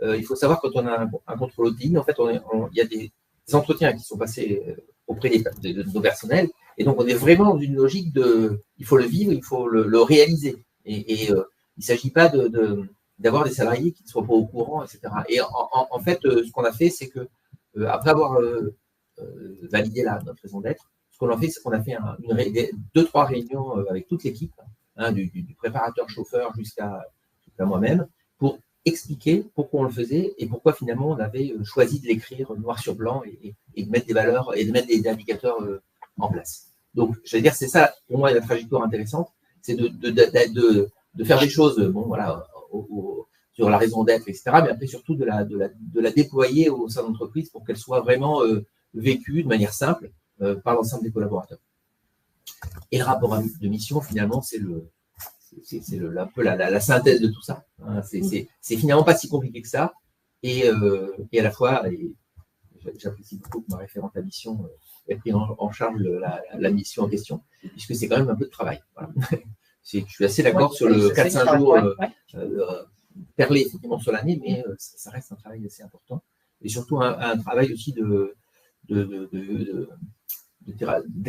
il faut savoir quand on a un contrôle auditing, en fait, il y a des entretiens qui sont passés auprès de nos personnels. Et donc, on est vraiment dans une logique il faut le vivre, il faut le réaliser. Et il ne s'agit pas d'avoir des salariés qui ne soient pas au courant, etc. Et en fait, ce qu'on a fait, c'est que après avoir validé notre raison d'être, ce qu'on a fait, c'est qu'on a fait 2-3 réunions avec toute l'équipe, hein, du préparateur chauffeur jusqu'à moi-même, pour expliquer pourquoi on le faisait et pourquoi finalement on avait choisi de l'écrire noir sur blanc et de mettre des valeurs et de mettre des indicateurs en place. Donc, je veux dire, c'est ça, pour moi, la trajectoire intéressante, c'est de faire des choses, bon, voilà, sur la raison d'être, etc., mais après surtout de la déployer au sein de l'entreprise pour qu'elle soit vraiment vécue de manière simple par l'ensemble des collaborateurs. Et le rapport de mission, finalement, c'est un peu la synthèse de tout ça. Hein. C'est finalement pas si compliqué que ça. Et à la fois, j'apprécie beaucoup que ma référente à mission ait pris en charge la mission en question, puisque c'est quand même un peu de travail. Voilà. Je suis assez d'accord sur le 4-5 jours perlé effectivement sur l'année, mais ça reste un travail assez important. Et surtout un travail aussi d'être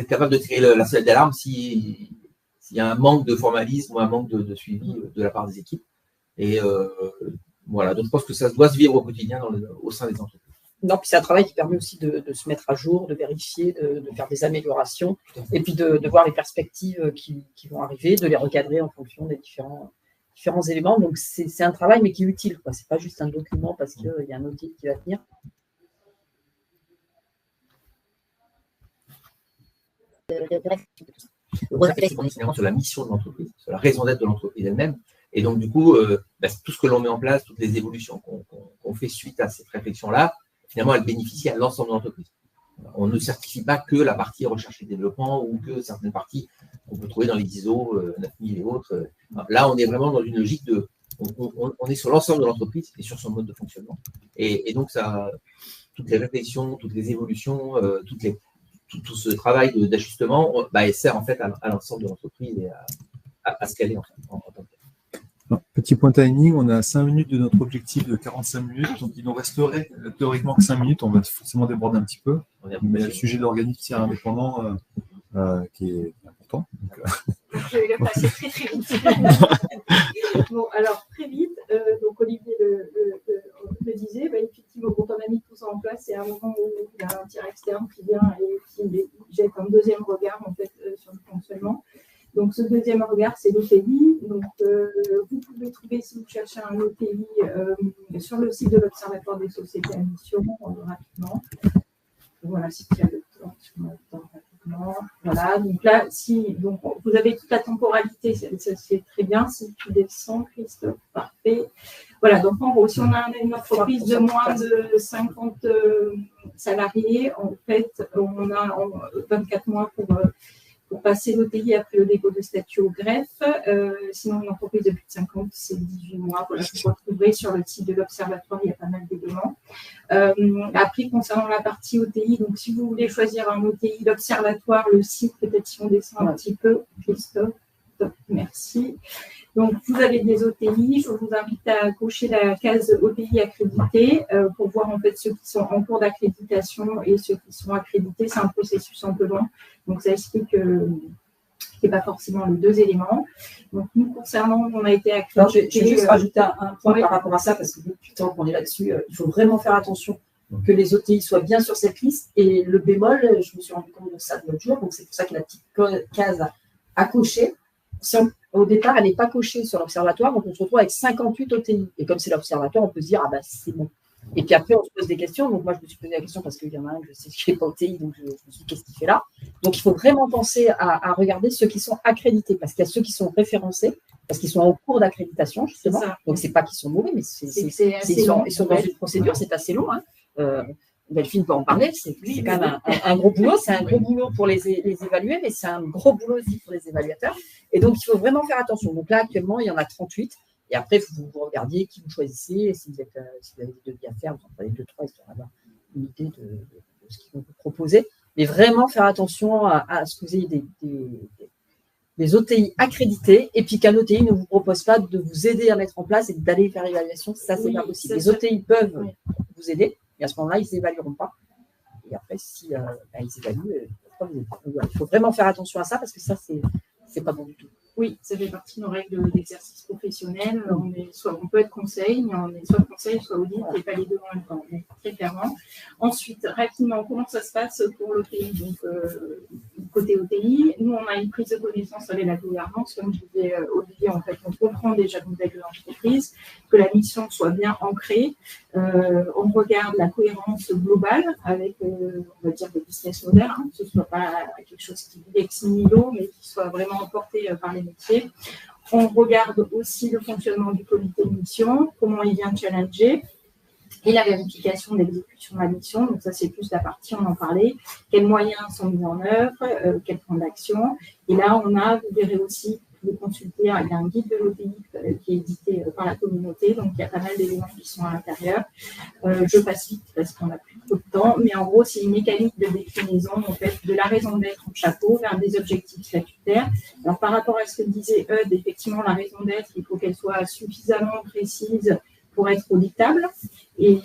capable de tirer la sonnette d'alarme s'il y a un manque de formalisme ou un manque de suivi de la part des équipes. Et voilà, donc je pense que ça doit se vivre au quotidien au sein des entreprises. Non, puis c'est un travail qui permet aussi de se mettre à jour, de vérifier, de faire des améliorations, et puis de voir les perspectives qui vont arriver, de les recadrer en fonction des différents éléments. Donc c'est un travail, mais qui est utile. Ce n'est pas juste un document parce qu'il y a un audit qui va venir. Le projet architecte, c'est finalement sur la mission de l'entreprise, sur la raison d'être de l'entreprise elle-même. Et donc, du coup, tout ce que l'on met en place, toutes les évolutions qu'on fait suite à cette réflexion-là, finalement, elles bénéficient à l'ensemble de l'entreprise. On ne certifie pas que la partie recherche et développement ou que certaines parties qu'on peut trouver dans les ISO 9000 et autres. Là, on est vraiment dans une logique de… On est sur l'ensemble de l'entreprise et sur son mode de fonctionnement. Et donc, ça, toutes les réflexions, toutes les évolutions, tout ce travail d'ajustement, elle sert en fait à l'ensemble de l'entreprise et à ce qu'elle est en tant que telle. Petit point timing, on a 5 minutes de notre objectif de 45 minutes, donc il nous resterait théoriquement que 5 minutes, on va forcément déborder un petit peu, mais il y a le sujet de l'organisme tiers indépendant qui est important. Je vais le passer très très vite. Bon, alors très vite, donc Olivier le disait, effectivement, quand on a mis tout ça en place, c'est un moment où il y a un tiers externe qui vient et qui jette un deuxième regard en fait, sur le fonctionnement. Donc, ce deuxième regard, c'est l'OTI. Donc, vous pouvez trouver, si vous cherchez un OTI, sur le site de l'Observatoire des sociétés à mission, rapidement. Voilà, si tu as le temps, rapidement. Voilà, donc là, donc, vous avez toute la temporalité, c'est très bien. Si tu descends, Christophe, parfait. Voilà, donc en gros, si on a une entreprise de moins de 50 salariés, en fait, on a 24 mois pour passer l'OTI après le dépôt de statut au greffe. Sinon, une entreprise de plus de 50, c'est 18 mois. Voilà, vous retrouverez sur le site de l'Observatoire, il y a pas mal d'éléments. Après, concernant la partie OTI, donc si vous voulez choisir un OTI, l'Observatoire, le site, peut-être si on descend un petit peu, Christophe, merci. Donc, vous avez des OTI. Je vous invite à cocher la case OTI accrédité pour voir en fait ceux qui sont en cours d'accréditation et ceux qui sont accrédités. C'est un processus un peu long. Donc, ça explique qu'il n'y a pas forcément les deux éléments. Donc, nous, concernant, on a été accrédité. Alors, je vais juste rajouter un point par rapport à ça, parce que depuis le temps qu'on est là-dessus, il faut vraiment faire attention que les OTI soient bien sur cette liste. Et le bémol, je me suis rendu compte de ça l'autre jour. Donc, c'est pour ça qu'il y a la petite case à cocher. Au départ, elle n'est pas cochée sur l'observatoire, donc on se retrouve avec 58 OTI. Et comme c'est l'observatoire, on peut se dire, c'est bon. Et puis après, on se pose des questions. Donc moi, je me suis posé la question parce qu'il y en a un, je sais que je n'ai pas OTI, donc je me suis dit, qu'est-ce qu'il fait là? Donc il faut vraiment penser à regarder ceux qui sont accrédités, parce qu'il y a ceux qui sont référencés, parce qu'ils sont en cours d'accréditation, justement. Donc ce n'est pas qu'ils sont mauvais, mais ils sont dans une procédure, c'est assez long. Delphine peut en parler, c'est quand même un gros boulot. C'est un gros boulot pour les évaluer, mais c'est un gros boulot aussi pour les évaluateurs. Et donc, il faut vraiment faire attention. Donc là, actuellement, il y en a 38. Et après, vous regardiez qui vous choisissez. Et si vous avez des devis à faire, vous en prenez 2-3, histoire d'avoir une idée de ce qu'ils vont vous proposer. Mais vraiment faire attention à ce que vous ayez des OTI accrédités et puis qu'un OTI ne vous propose pas de vous aider à mettre en place et d'aller faire l'évaluation. Ça, c'est pas possible. Les OTI peuvent vous aider. Et à ce moment-là, ils n'évalueront pas. Et après, si ils évaluent, il faut vraiment faire attention à ça parce que ça, c'est pas bon du tout. Oui, ça fait partie de nos règles d'exercice professionnel. On peut être conseil, mais on est soit conseil, soit audit, et pas les deux en même temps, très clairement. Ensuite, rapidement, comment ça se passe pour l'OTI? Donc, côté OTI, nous, on a une prise de connaissance avec la gouvernance. Comme je disais, Olivier, en fait, on comprend déjà le modèle de l'entreprise, que la mission soit bien ancrée. On regarde la cohérence globale avec, on va dire, le business model, que ce ne soit pas quelque chose qui vit ex nihilo, mais qui soit vraiment porté par les métiers. On regarde aussi le fonctionnement du comité de mission, comment il vient challenger, et la vérification de l'exécution de la mission. Donc ça, c'est plus la partie, on en parlait, quels moyens sont mis en œuvre, quels plans d'action. Et là, vous verrez aussi, vous consulter, il y a un guide de l'OTI qui est édité par la communauté, donc il y a pas mal d'éléments qui sont à l'intérieur. Je passe vite parce qu'on n'a plus trop de temps, mais en gros, c'est une mécanique de déclinaison en fait, de la raison d'être en chapeau vers des objectifs statutaires. Alors par rapport à ce que disait Eudes, effectivement, la raison d'être, il faut qu'elle soit suffisamment précise pour être auditable et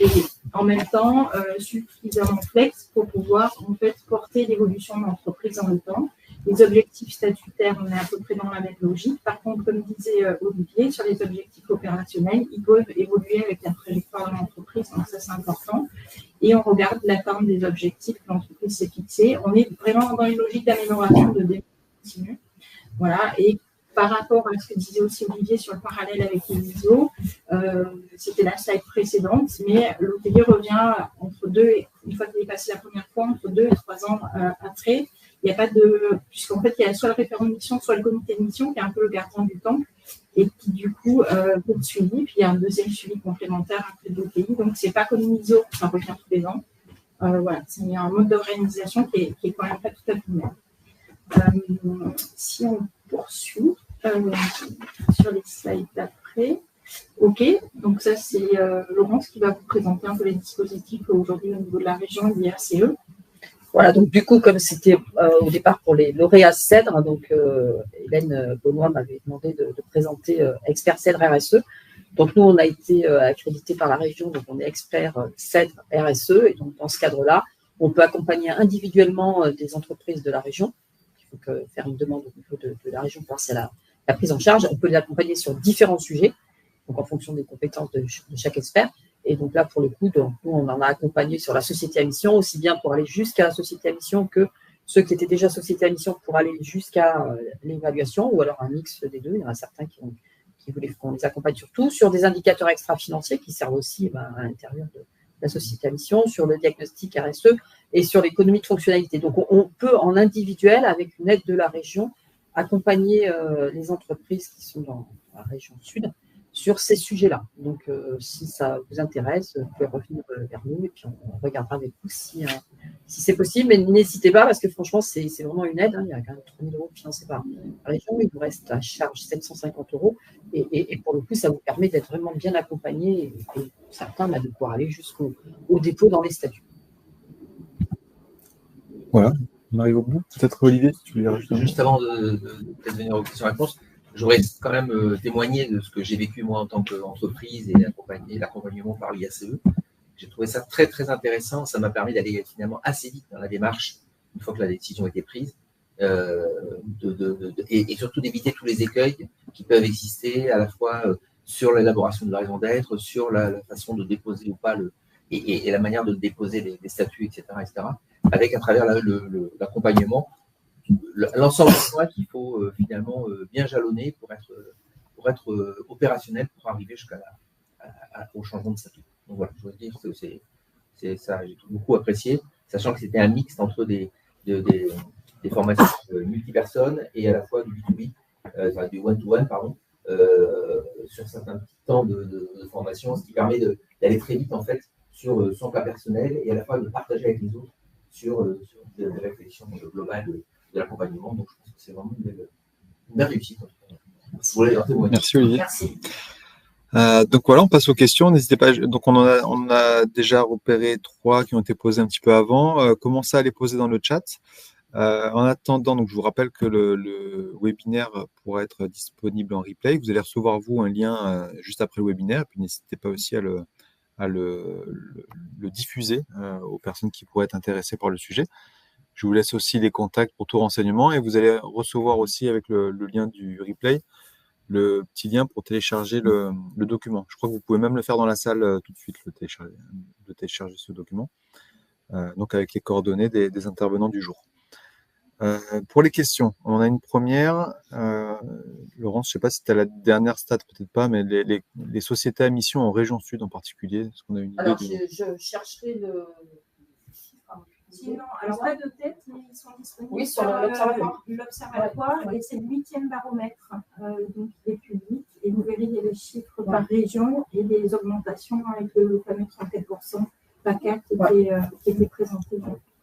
en même temps suffisamment flex pour pouvoir en fait porter l'évolution de l'entreprise dans le temps. Les objectifs statutaires, on est à peu près dans la même logique. Par contre, comme disait Olivier, sur les objectifs opérationnels, ils peuvent évoluer avec la trajectoire de l'entreprise, donc ça c'est important. Et on regarde la forme des objectifs que l'entreprise s'est fixée. On est vraiment dans une logique d'amélioration de développement continu. Voilà, et par rapport à ce que disait aussi Olivier sur le parallèle avec les ISO, c'était la slide précédente, mais l'OTI revient une fois qu'il est passé la première fois, entre 2 et 3 ans après. Il n'y a pas de. Puisqu'en fait, il y a soit le référent de mission, soit le comité de mission qui est un peu le gardien du temple et qui, du coup, peut le suivi. Puis il y a un deuxième suivi complémentaire après de l'OPI. Donc, ce n'est pas comme une ISO, ça revient tous les ans. Voilà, c'est un mode d'organisation qui est quand même pas tout à fait le même. Si on poursuit sur les slides d'après. OK, donc ça, c'est Laurence qui va vous présenter un peu les dispositifs aujourd'hui au niveau de la région et RCE. Voilà, donc du coup, comme c'était au départ pour les lauréats CEDRE, donc Hélène Beaunois m'avait demandé de présenter expert CEDRE RSE. Donc nous, on a été accrédité par la région, donc on est expert CEDRE RSE. Et donc dans ce cadre-là, on peut accompagner individuellement des entreprises de la région. Il faut faire une demande au niveau de la région pour voir si elle a la prise en charge. On peut les accompagner sur différents sujets, donc en fonction des compétences de chaque expert. Et donc là, pour le coup, donc, nous, on en a accompagné sur la société à mission, aussi bien pour aller jusqu'à la société à mission que ceux qui étaient déjà société à mission pour aller jusqu'à l'évaluation, ou alors un mix des deux. Il y en a certains qui voulaient qu'on les accompagne surtout sur des indicateurs extra-financiers qui servent aussi à l'intérieur de la société à mission, sur le diagnostic RSE et sur l'économie de fonctionnalité. Donc, on peut en individuel, avec une aide de la région, accompagner les entreprises qui sont dans la région sud sur ces sujets-là. Donc, si ça vous intéresse, vous pouvez revenir vers nous et puis on regardera avec vous si c'est possible. Mais n'hésitez pas parce que franchement, c'est vraiment une aide. Il y a quand même 3 000 € financés par la région. Il vous reste à charge 750 €. Et pour le coup, ça vous permet d'être vraiment bien accompagné et certains de pouvoir aller jusqu'au dépôt dans les statuts. Voilà, on arrive au bout. Peut-être Olivier, si tu voulais rajouter. Juste avant de peut-être venir aux questions-réponses, j'aurais quand même témoigné de ce que j'ai vécu moi en tant qu'entreprise et l'accompagnement par l'IACE. J'ai trouvé ça très très intéressant. Ça m'a permis d'aller finalement assez vite dans la démarche une fois que la décision a été prise et surtout d'éviter tous les écueils qui peuvent exister à la fois sur l'élaboration de la raison d'être, sur la façon de déposer ou pas et la manière de déposer les statuts, etc., avec à travers l'accompagnement l'ensemble des points qu'il faut finalement bien jalonner pour être opérationnel pour arriver au changement de statut. Donc voilà, je veux dire que c'est ça, j'ai beaucoup apprécié, sachant que c'était un mix entre des formations multipersonnes et à la fois du B2B, du one-to-one, pardon, sur certains petits temps de formation, ce qui permet d'aller très vite en fait sur son cas personnel et à la fois de partager avec les autres sur des réflexions globales de l'accompagnement. Donc je pense que c'est vraiment une belle réussite. Merci Olivier. Merci. Donc voilà, on passe aux questions. N'hésitez pas. Donc on a déjà repéré 3 qui ont été posées un petit peu avant. Commencez à les poser dans le chat. En attendant, donc je vous rappelle que le webinaire pourra être disponible en replay. Vous allez recevoir vous un lien juste après le webinaire. Et puis n'hésitez pas aussi à le diffuser aux personnes qui pourraient être intéressées par le sujet. Je vous laisse aussi les contacts pour tout renseignement et vous allez recevoir aussi avec le lien du replay le petit lien pour télécharger le document. Je crois que vous pouvez même le faire dans la salle tout de suite, télécharger ce document, donc avec les coordonnées des intervenants du jour. Pour les questions, on en a une première. Laurence, je ne sais pas si tu as la dernière stat, peut-être pas, mais les sociétés à mission en région sud en particulier, est-ce qu'on a une idée? Alors, je chercherai le... Sinon, alors pas de tête, mais ils sont disponibles oui, sur l'Observatoire et c'est le 8e baromètre, donc il est public et vous verrez les chiffres par région et les augmentations avec le fameux 34% PACA qui était présenté.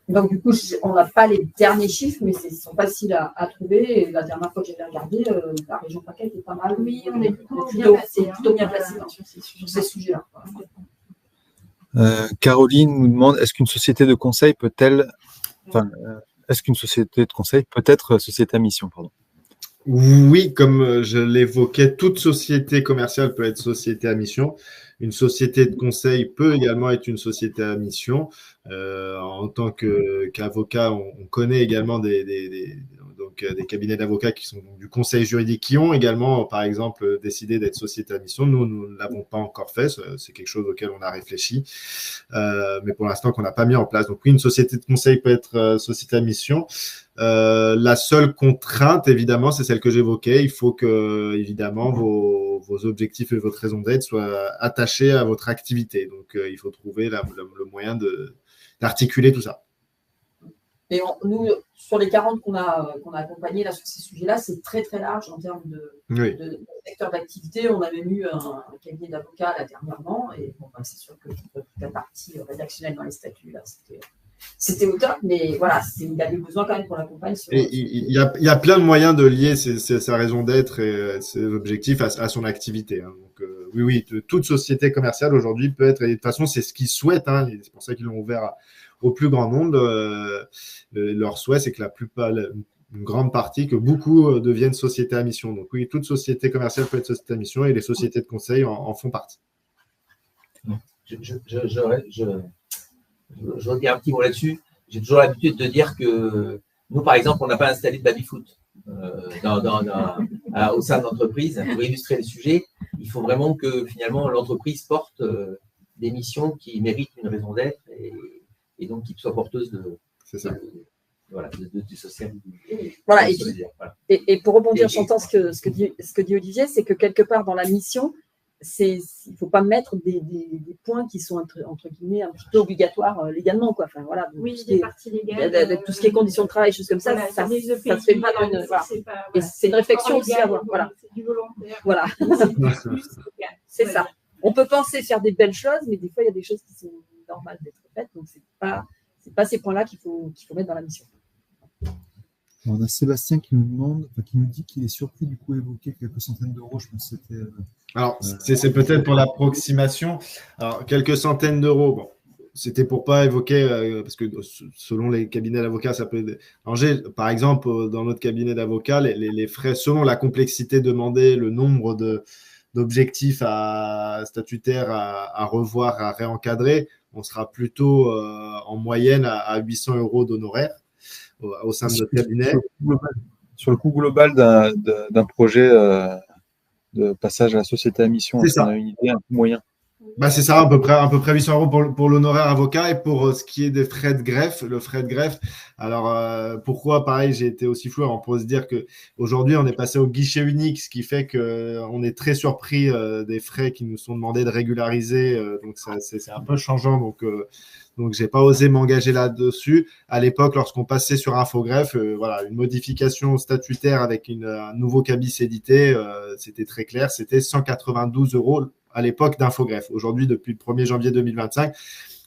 Donc du coup, on n'a pas les derniers chiffres, mais ils sont faciles à trouver. Et la dernière fois que j'avais regardé, la région PACA était pas mal. Oui, on est plutôt bien placé sur ces sujets-là. Caroline nous demande est-ce qu'une société de conseil peut-être société à mission, pardon. Oui, comme je l'évoquais, toute société commerciale peut être société à mission. Une société de conseil peut également être une société à mission. En tant qu'avocat, on connaît également des cabinets d'avocats qui sont du conseil juridique, qui ont également, par exemple, décidé d'être société à mission. Nous ne l'avons pas encore fait. C'est quelque chose auquel on a réfléchi, mais pour l'instant qu'on n'a pas mis en place. Donc oui, une société de conseil peut être société à mission. La seule contrainte, évidemment, c'est celle que j'évoquais. Il faut que, évidemment, vos objectifs et votre raison d'être soient attachés à votre activité. Donc, il faut trouver le moyen d'articuler tout ça. Et nous, sur les 40 qu'on a accompagnés là, sur ces sujets-là, c'est très très large en termes de secteur d'activité. On avait eu un cabinet d'avocats là dernièrement, et bon, c'est sûr que toute la partie rédactionnelle dans les statuts, là, c'était au top, mais voilà, il y avait besoin quand même qu'on l'accompagne. Il y a plein de moyens de lier sa raison d'être et ses objectifs à son activité. Hein. Donc, oui, toute société commerciale aujourd'hui peut être, et de toute façon, c'est ce qu'ils souhaitent. Hein, et c'est pour ça qu'ils l'ont ouvert au plus grand nombre. Leur souhait, c'est que une grande partie, que beaucoup deviennent sociétés à mission. Donc oui, toute société commerciale peut être société à mission et les sociétés de conseil en font partie. Je redis un petit mot là-dessus. J'ai toujours l'habitude de dire que nous, par exemple, on n'a pas installé de baby-foot au sein de l'entreprise. Pour illustrer le sujet, il faut vraiment que finalement l'entreprise porte des missions qui méritent une raison d'être et donc qui soient porteuses de social. Voilà, et pour rebondir, j'entends ce que dit Olivier, c'est que quelque part dans la mission, il ne faut pas mettre des points qui sont entre guillemets un petit peu obligatoires légalement, quoi. Enfin, voilà, oui, des parties légales. Tout ce qui est conditions de travail, choses comme ça, ça se fait pas dans une. Voilà. Et c'est une réflexion aussi à avoir. Voilà. C'est du volontaire. Voilà. C'est ça. On peut penser faire des belles choses, mais des fois, il y a des choses qui sont normales d'être faites. Donc, c'est pas ces points-là qu'il faut mettre dans la mission. On a Sébastien qui nous dit qu'il est surpris du coup évoquer quelques centaines d'euros. Je pense que c'était. Alors, c'est peut-être pour l'approximation. Alors, quelques centaines d'euros, bon, c'était pour pas évoquer, parce que selon les cabinets d'avocats, ça peut changer. Par exemple, dans notre cabinet d'avocats, les frais, selon la complexité demandée, le nombre d'objectifs statutaires à revoir, à réencadrer, on sera plutôt en moyenne à 800 euros d'honoraires au sein de notre cabinet. Sur le coût global d'un projet de passage à la société à mission, on a une idée un peu moyen. C'est ça, à peu près 800 euros pour l'honoraire avocat et pour ce qui est des frais de greffe, le frais de greffe. Alors, pourquoi, pareil, j'ai été aussi flou. On peut se dire qu'aujourd'hui, on est passé au guichet unique, ce qui fait qu'on est très surpris des frais qui nous sont demandés de régulariser. Donc, c'est un peu changeant. Donc, j'ai pas osé m'engager là-dessus. À l'époque, lorsqu'on passait sur Infogreffe, une modification statutaire avec un nouveau cabis édité, c'était très clair. C'était 192 euros à l'époque d'Infogreffe. Aujourd'hui, depuis le 1er janvier 2025,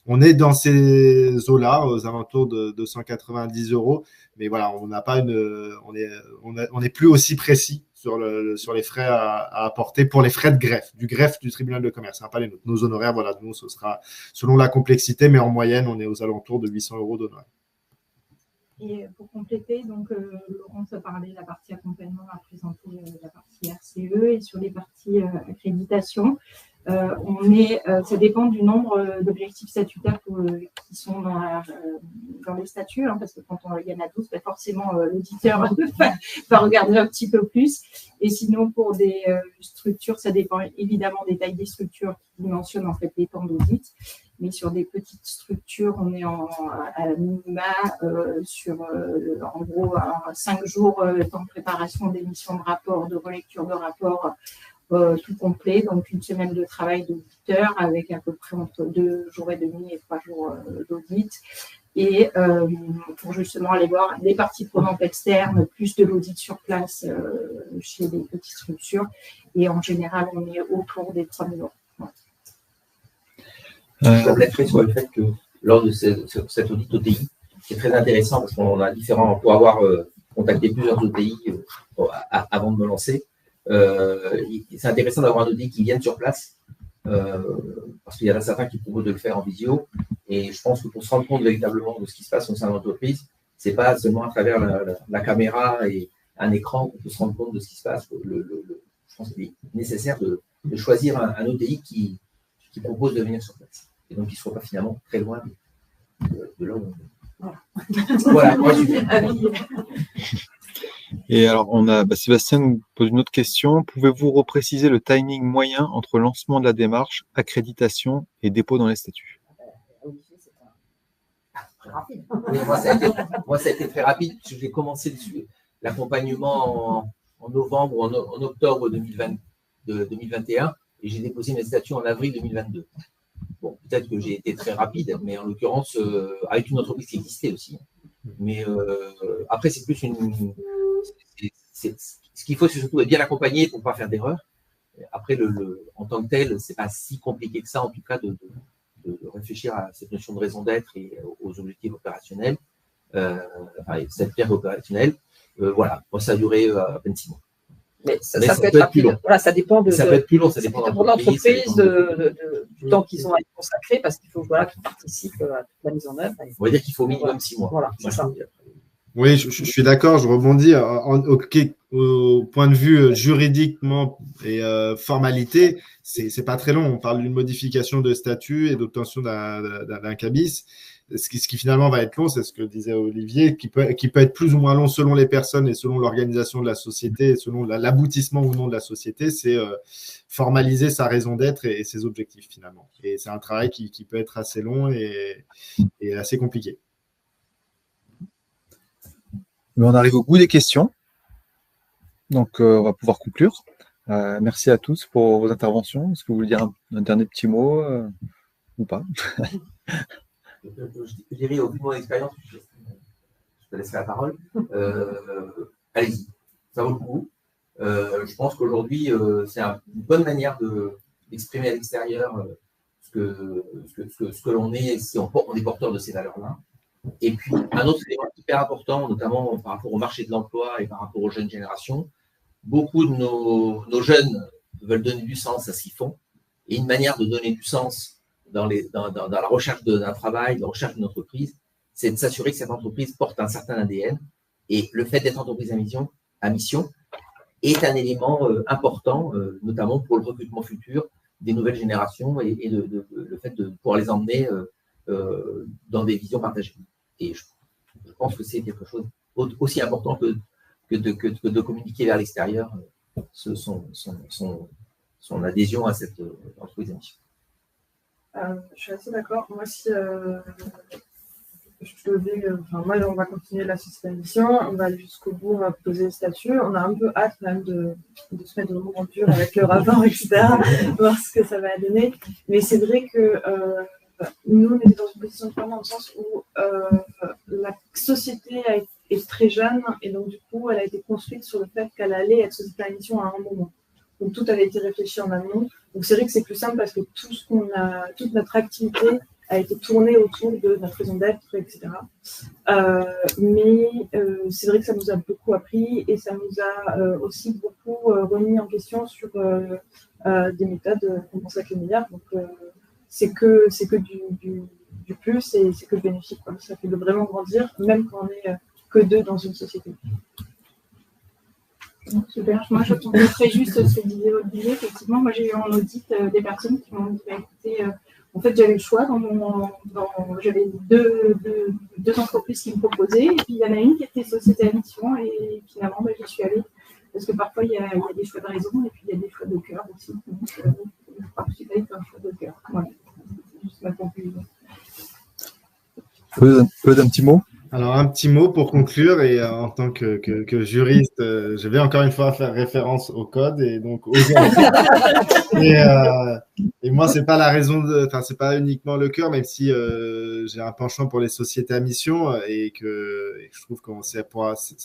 on est dans ces eaux-là, aux alentours de 290 euros. Mais voilà, on n'a pas on n'est plus aussi précis sur les frais à apporter pour les frais de greffe, du greffe du tribunal de commerce, pas les nôtres. Nos honoraires, nous, ce sera selon la complexité, mais en moyenne, on est aux alentours de 800 euros d'honoraires. Et pour compléter, donc Laurence a parlé de la partie accompagnement, a présenté la partie RCE et sur les parties accréditation. Ça dépend du nombre d'objectifs statutaires qui sont dans les statuts, parce que quand il y en a 12, forcément l'auditeur va regarder un petit peu plus. Et sinon, pour des structures, ça dépend évidemment des tailles des structures qui mentionnent en fait les temps d'audit. Mais sur des petites structures, on est à minima sur, en gros, 5 jours temps de préparation d'émission de rapport, de relecture de rapport, tout complet. Donc, une semaine de travail d'auditeur avec à peu près entre 2 jours et demi et 3 jours d'audit. Et pour justement aller voir les parties prenantes externes, plus de l'audit sur place chez les petites structures. Et en général, on est autour des 3 000 euros. Je compléterai sur le fait que lors de cet audit OTI, c'est très intéressant parce qu'on a pour avoir contacté plusieurs OTI avant de me lancer, c'est intéressant d'avoir un audit qui vienne sur place parce qu'il y en a certains qui proposent de le faire en visio et je pense que pour se rendre compte véritablement de ce qui se passe au sein de l'entreprise, c'est pas seulement à travers la caméra et un écran qu'on peut se rendre compte de ce qui se passe. Je pense qu'il est nécessaire de choisir un OTI qui propose de venir sur place. Et donc, il ne soit pas finalement très loin de là où on est. Voilà. Et alors, Sébastien nous pose une autre question. Pouvez-vous repréciser le timing moyen entre lancement de la démarche, accréditation et dépôt dans les statuts? Très rapide. Oui, moi, ça a été très rapide. J'ai commencé l'accompagnement en novembre ou en octobre 2021 et j'ai déposé mes statuts en avril 2022. Bon, peut-être que j'ai été très rapide, mais en l'occurrence, avec une entreprise qui existait aussi. Mais après, c'est plus ce qu'il faut, c'est surtout être bien accompagné pour ne pas faire d'erreur. Après, en tant que tel, c'est pas si compliqué que ça, en tout cas, de réfléchir à cette notion de raison d'être et aux objectifs opérationnels, cette pierre opérationnelle. Voilà, moi, ça a duré à peine 6 mois. Mais ça peut être rapide. Long. Voilà, ça dépend de. Ça peut être plus long, ça dépend de l'entreprise, du temps qu'ils ont à y consacrer, parce qu'il faut qu'ils participent à toute la mise en œuvre. On va dire qu'il faut au minimum 6 mois. Voilà, c'est ça. Oui, je suis d'accord, je rebondis au point de vue juridiquement et formalité, c'est pas très long. On parle d'une modification de statut et d'obtention d'un cabis. Ce qui finalement va être long, c'est ce que disait Olivier, qui peut être plus ou moins long selon les personnes et selon l'organisation de la société, selon l'aboutissement ou non de la société, c'est formaliser sa raison d'être et ses objectifs finalement. Et c'est un travail qui peut être assez long et assez compliqué. Mais on arrive au bout des questions, donc on va pouvoir conclure. Merci à tous pour vos interventions. Est-ce que vous voulez dire un dernier petit mot ou pas? Je dirais, au vu de mon expérience, je te laisserai la parole. Allez-y, ça vaut le coup. Je pense qu'aujourd'hui, c'est une bonne manière d'exprimer à l'extérieur ce que l'on est si on est porteur de ces valeurs-là. Et puis, un autre élément hyper important, notamment par rapport au marché de l'emploi et par rapport aux jeunes générations, beaucoup de nos jeunes veulent donner du sens à ce qu'ils font. Et une manière de donner du sens dans la recherche d'un travail, dans la recherche d'une entreprise, c'est de s'assurer que cette entreprise porte un certain ADN. Et le fait d'être entreprise à mission est un élément important, notamment pour le recrutement futur des nouvelles générations et le fait de pouvoir les emmener dans des visions partagées. Et je pense que c'est quelque chose aussi important que de communiquer vers l'extérieur son adhésion à cette entreprise à mission. Je suis assez d'accord. Moi, si moi, on va continuer la société à mission, on va aller jusqu'au bout, on va poser le statut. On a un peu hâte quand même de se mettre vraiment en dur avec le rapport, etc., voir ce que ça va donner. Mais c'est vrai que nous, on était dans une position différente dans le sens où la société est très jeune et donc du coup, elle a été construite sur le fait qu'elle allait être société à mission à un moment. Donc tout avait été réfléchi en amont. Donc c'est vrai que c'est plus simple parce que toute notre activité a été tournée autour de notre raison d'être, etc. Mais c'est vrai que ça nous a beaucoup appris et ça nous a aussi beaucoup remis en question sur des méthodes qu'on pense avec les milliards. Donc c'est que du plus et c'est que bénéfique. Quoi. Ça fait de vraiment grandir, même quand on est que deux dans une société. Super. Moi, je compléterais juste ce que disait Olivier. Effectivement, moi, j'ai eu en audit des personnes qui m'ont dit, écoutez, en fait, j'avais le choix. J'avais deux entreprises qui me proposaient. Et puis, il y en a une qui était société à mission. Et finalement, j'y suis allée. Parce que parfois, il y a des choix de raison et puis il y a des choix de cœur aussi. Donc, je crois que c'est un choix de cœur. Voilà. C'est juste ma conclusion. Peut-être un petit mot? Alors, un petit mot pour conclure, et en tant que juriste, je vais encore une fois faire référence au code et donc aux et moi, c'est pas la raison c'est pas uniquement le cœur, même si j'ai un penchant pour les sociétés à mission et que je trouve que ça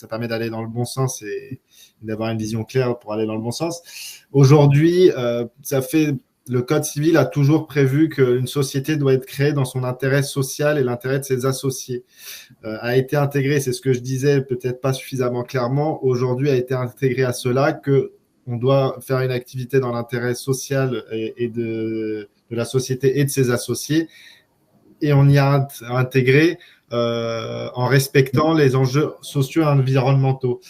permet d'aller dans le bon sens et d'avoir une vision claire pour aller dans le bon sens. Aujourd'hui, le Code civil a toujours prévu qu'une société doit être créée dans son intérêt social et l'intérêt de ses associés. A été intégré, c'est ce que je disais, peut-être pas suffisamment clairement, aujourd'hui a été intégré à cela qu'on doit faire une activité dans l'intérêt social et de la société et de ses associés. Et on y a intégré en respectant les enjeux sociaux et environnementaux.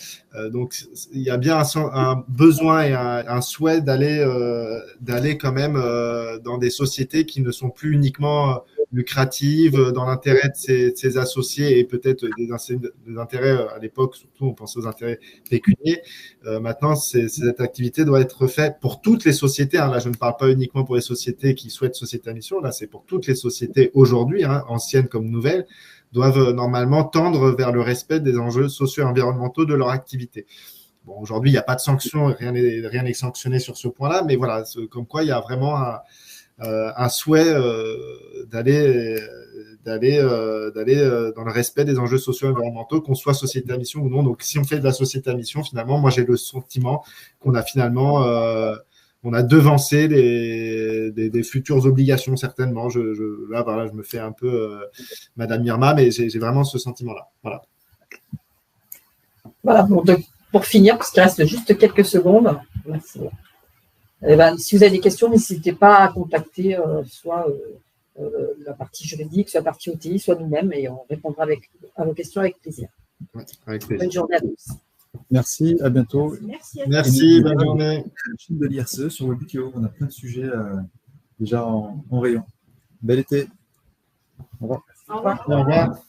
Donc, il y a bien un besoin et un souhait d'aller quand même dans des sociétés qui ne sont plus uniquement lucratives, dans l'intérêt de ses associés et peut-être des intérêts à l'époque, surtout on pensait aux intérêts pécuniaires. Maintenant, cette activité doit être faite pour toutes les sociétés. Là, je ne parle pas uniquement pour les sociétés qui souhaitent société à mission. Là, c'est pour toutes les sociétés aujourd'hui, anciennes comme nouvelles, doivent normalement tendre vers le respect des enjeux sociaux et environnementaux de leur activité. Bon, aujourd'hui, il n'y a pas de sanctions, rien n'est sanctionné sur ce point-là, mais voilà, comme quoi il y a vraiment un souhait d'aller dans le respect des enjeux sociaux et environnementaux, qu'on soit société à mission ou non. Donc, si on fait de la société à mission, finalement, moi, j'ai le sentiment qu'on a finalement on a devancé des futures obligations, certainement. Là, voilà, je me fais un peu Madame Irma, mais j'ai vraiment ce sentiment-là. Voilà. Voilà, pour finir, parce qu'il reste juste quelques secondes. Merci. Si vous avez des questions, n'hésitez pas à contacter soit la partie juridique, soit la partie OTI, soit nous-mêmes, et on répondra à vos questions avec plaisir. Ouais, avec plaisir. Bonne journée à tous. Merci, à bientôt. Merci, bonne journée. La chaîne de l'IRCE sur Webikio, on a plein de sujets déjà en rayon. Bel été. Au revoir. Au revoir. Au revoir.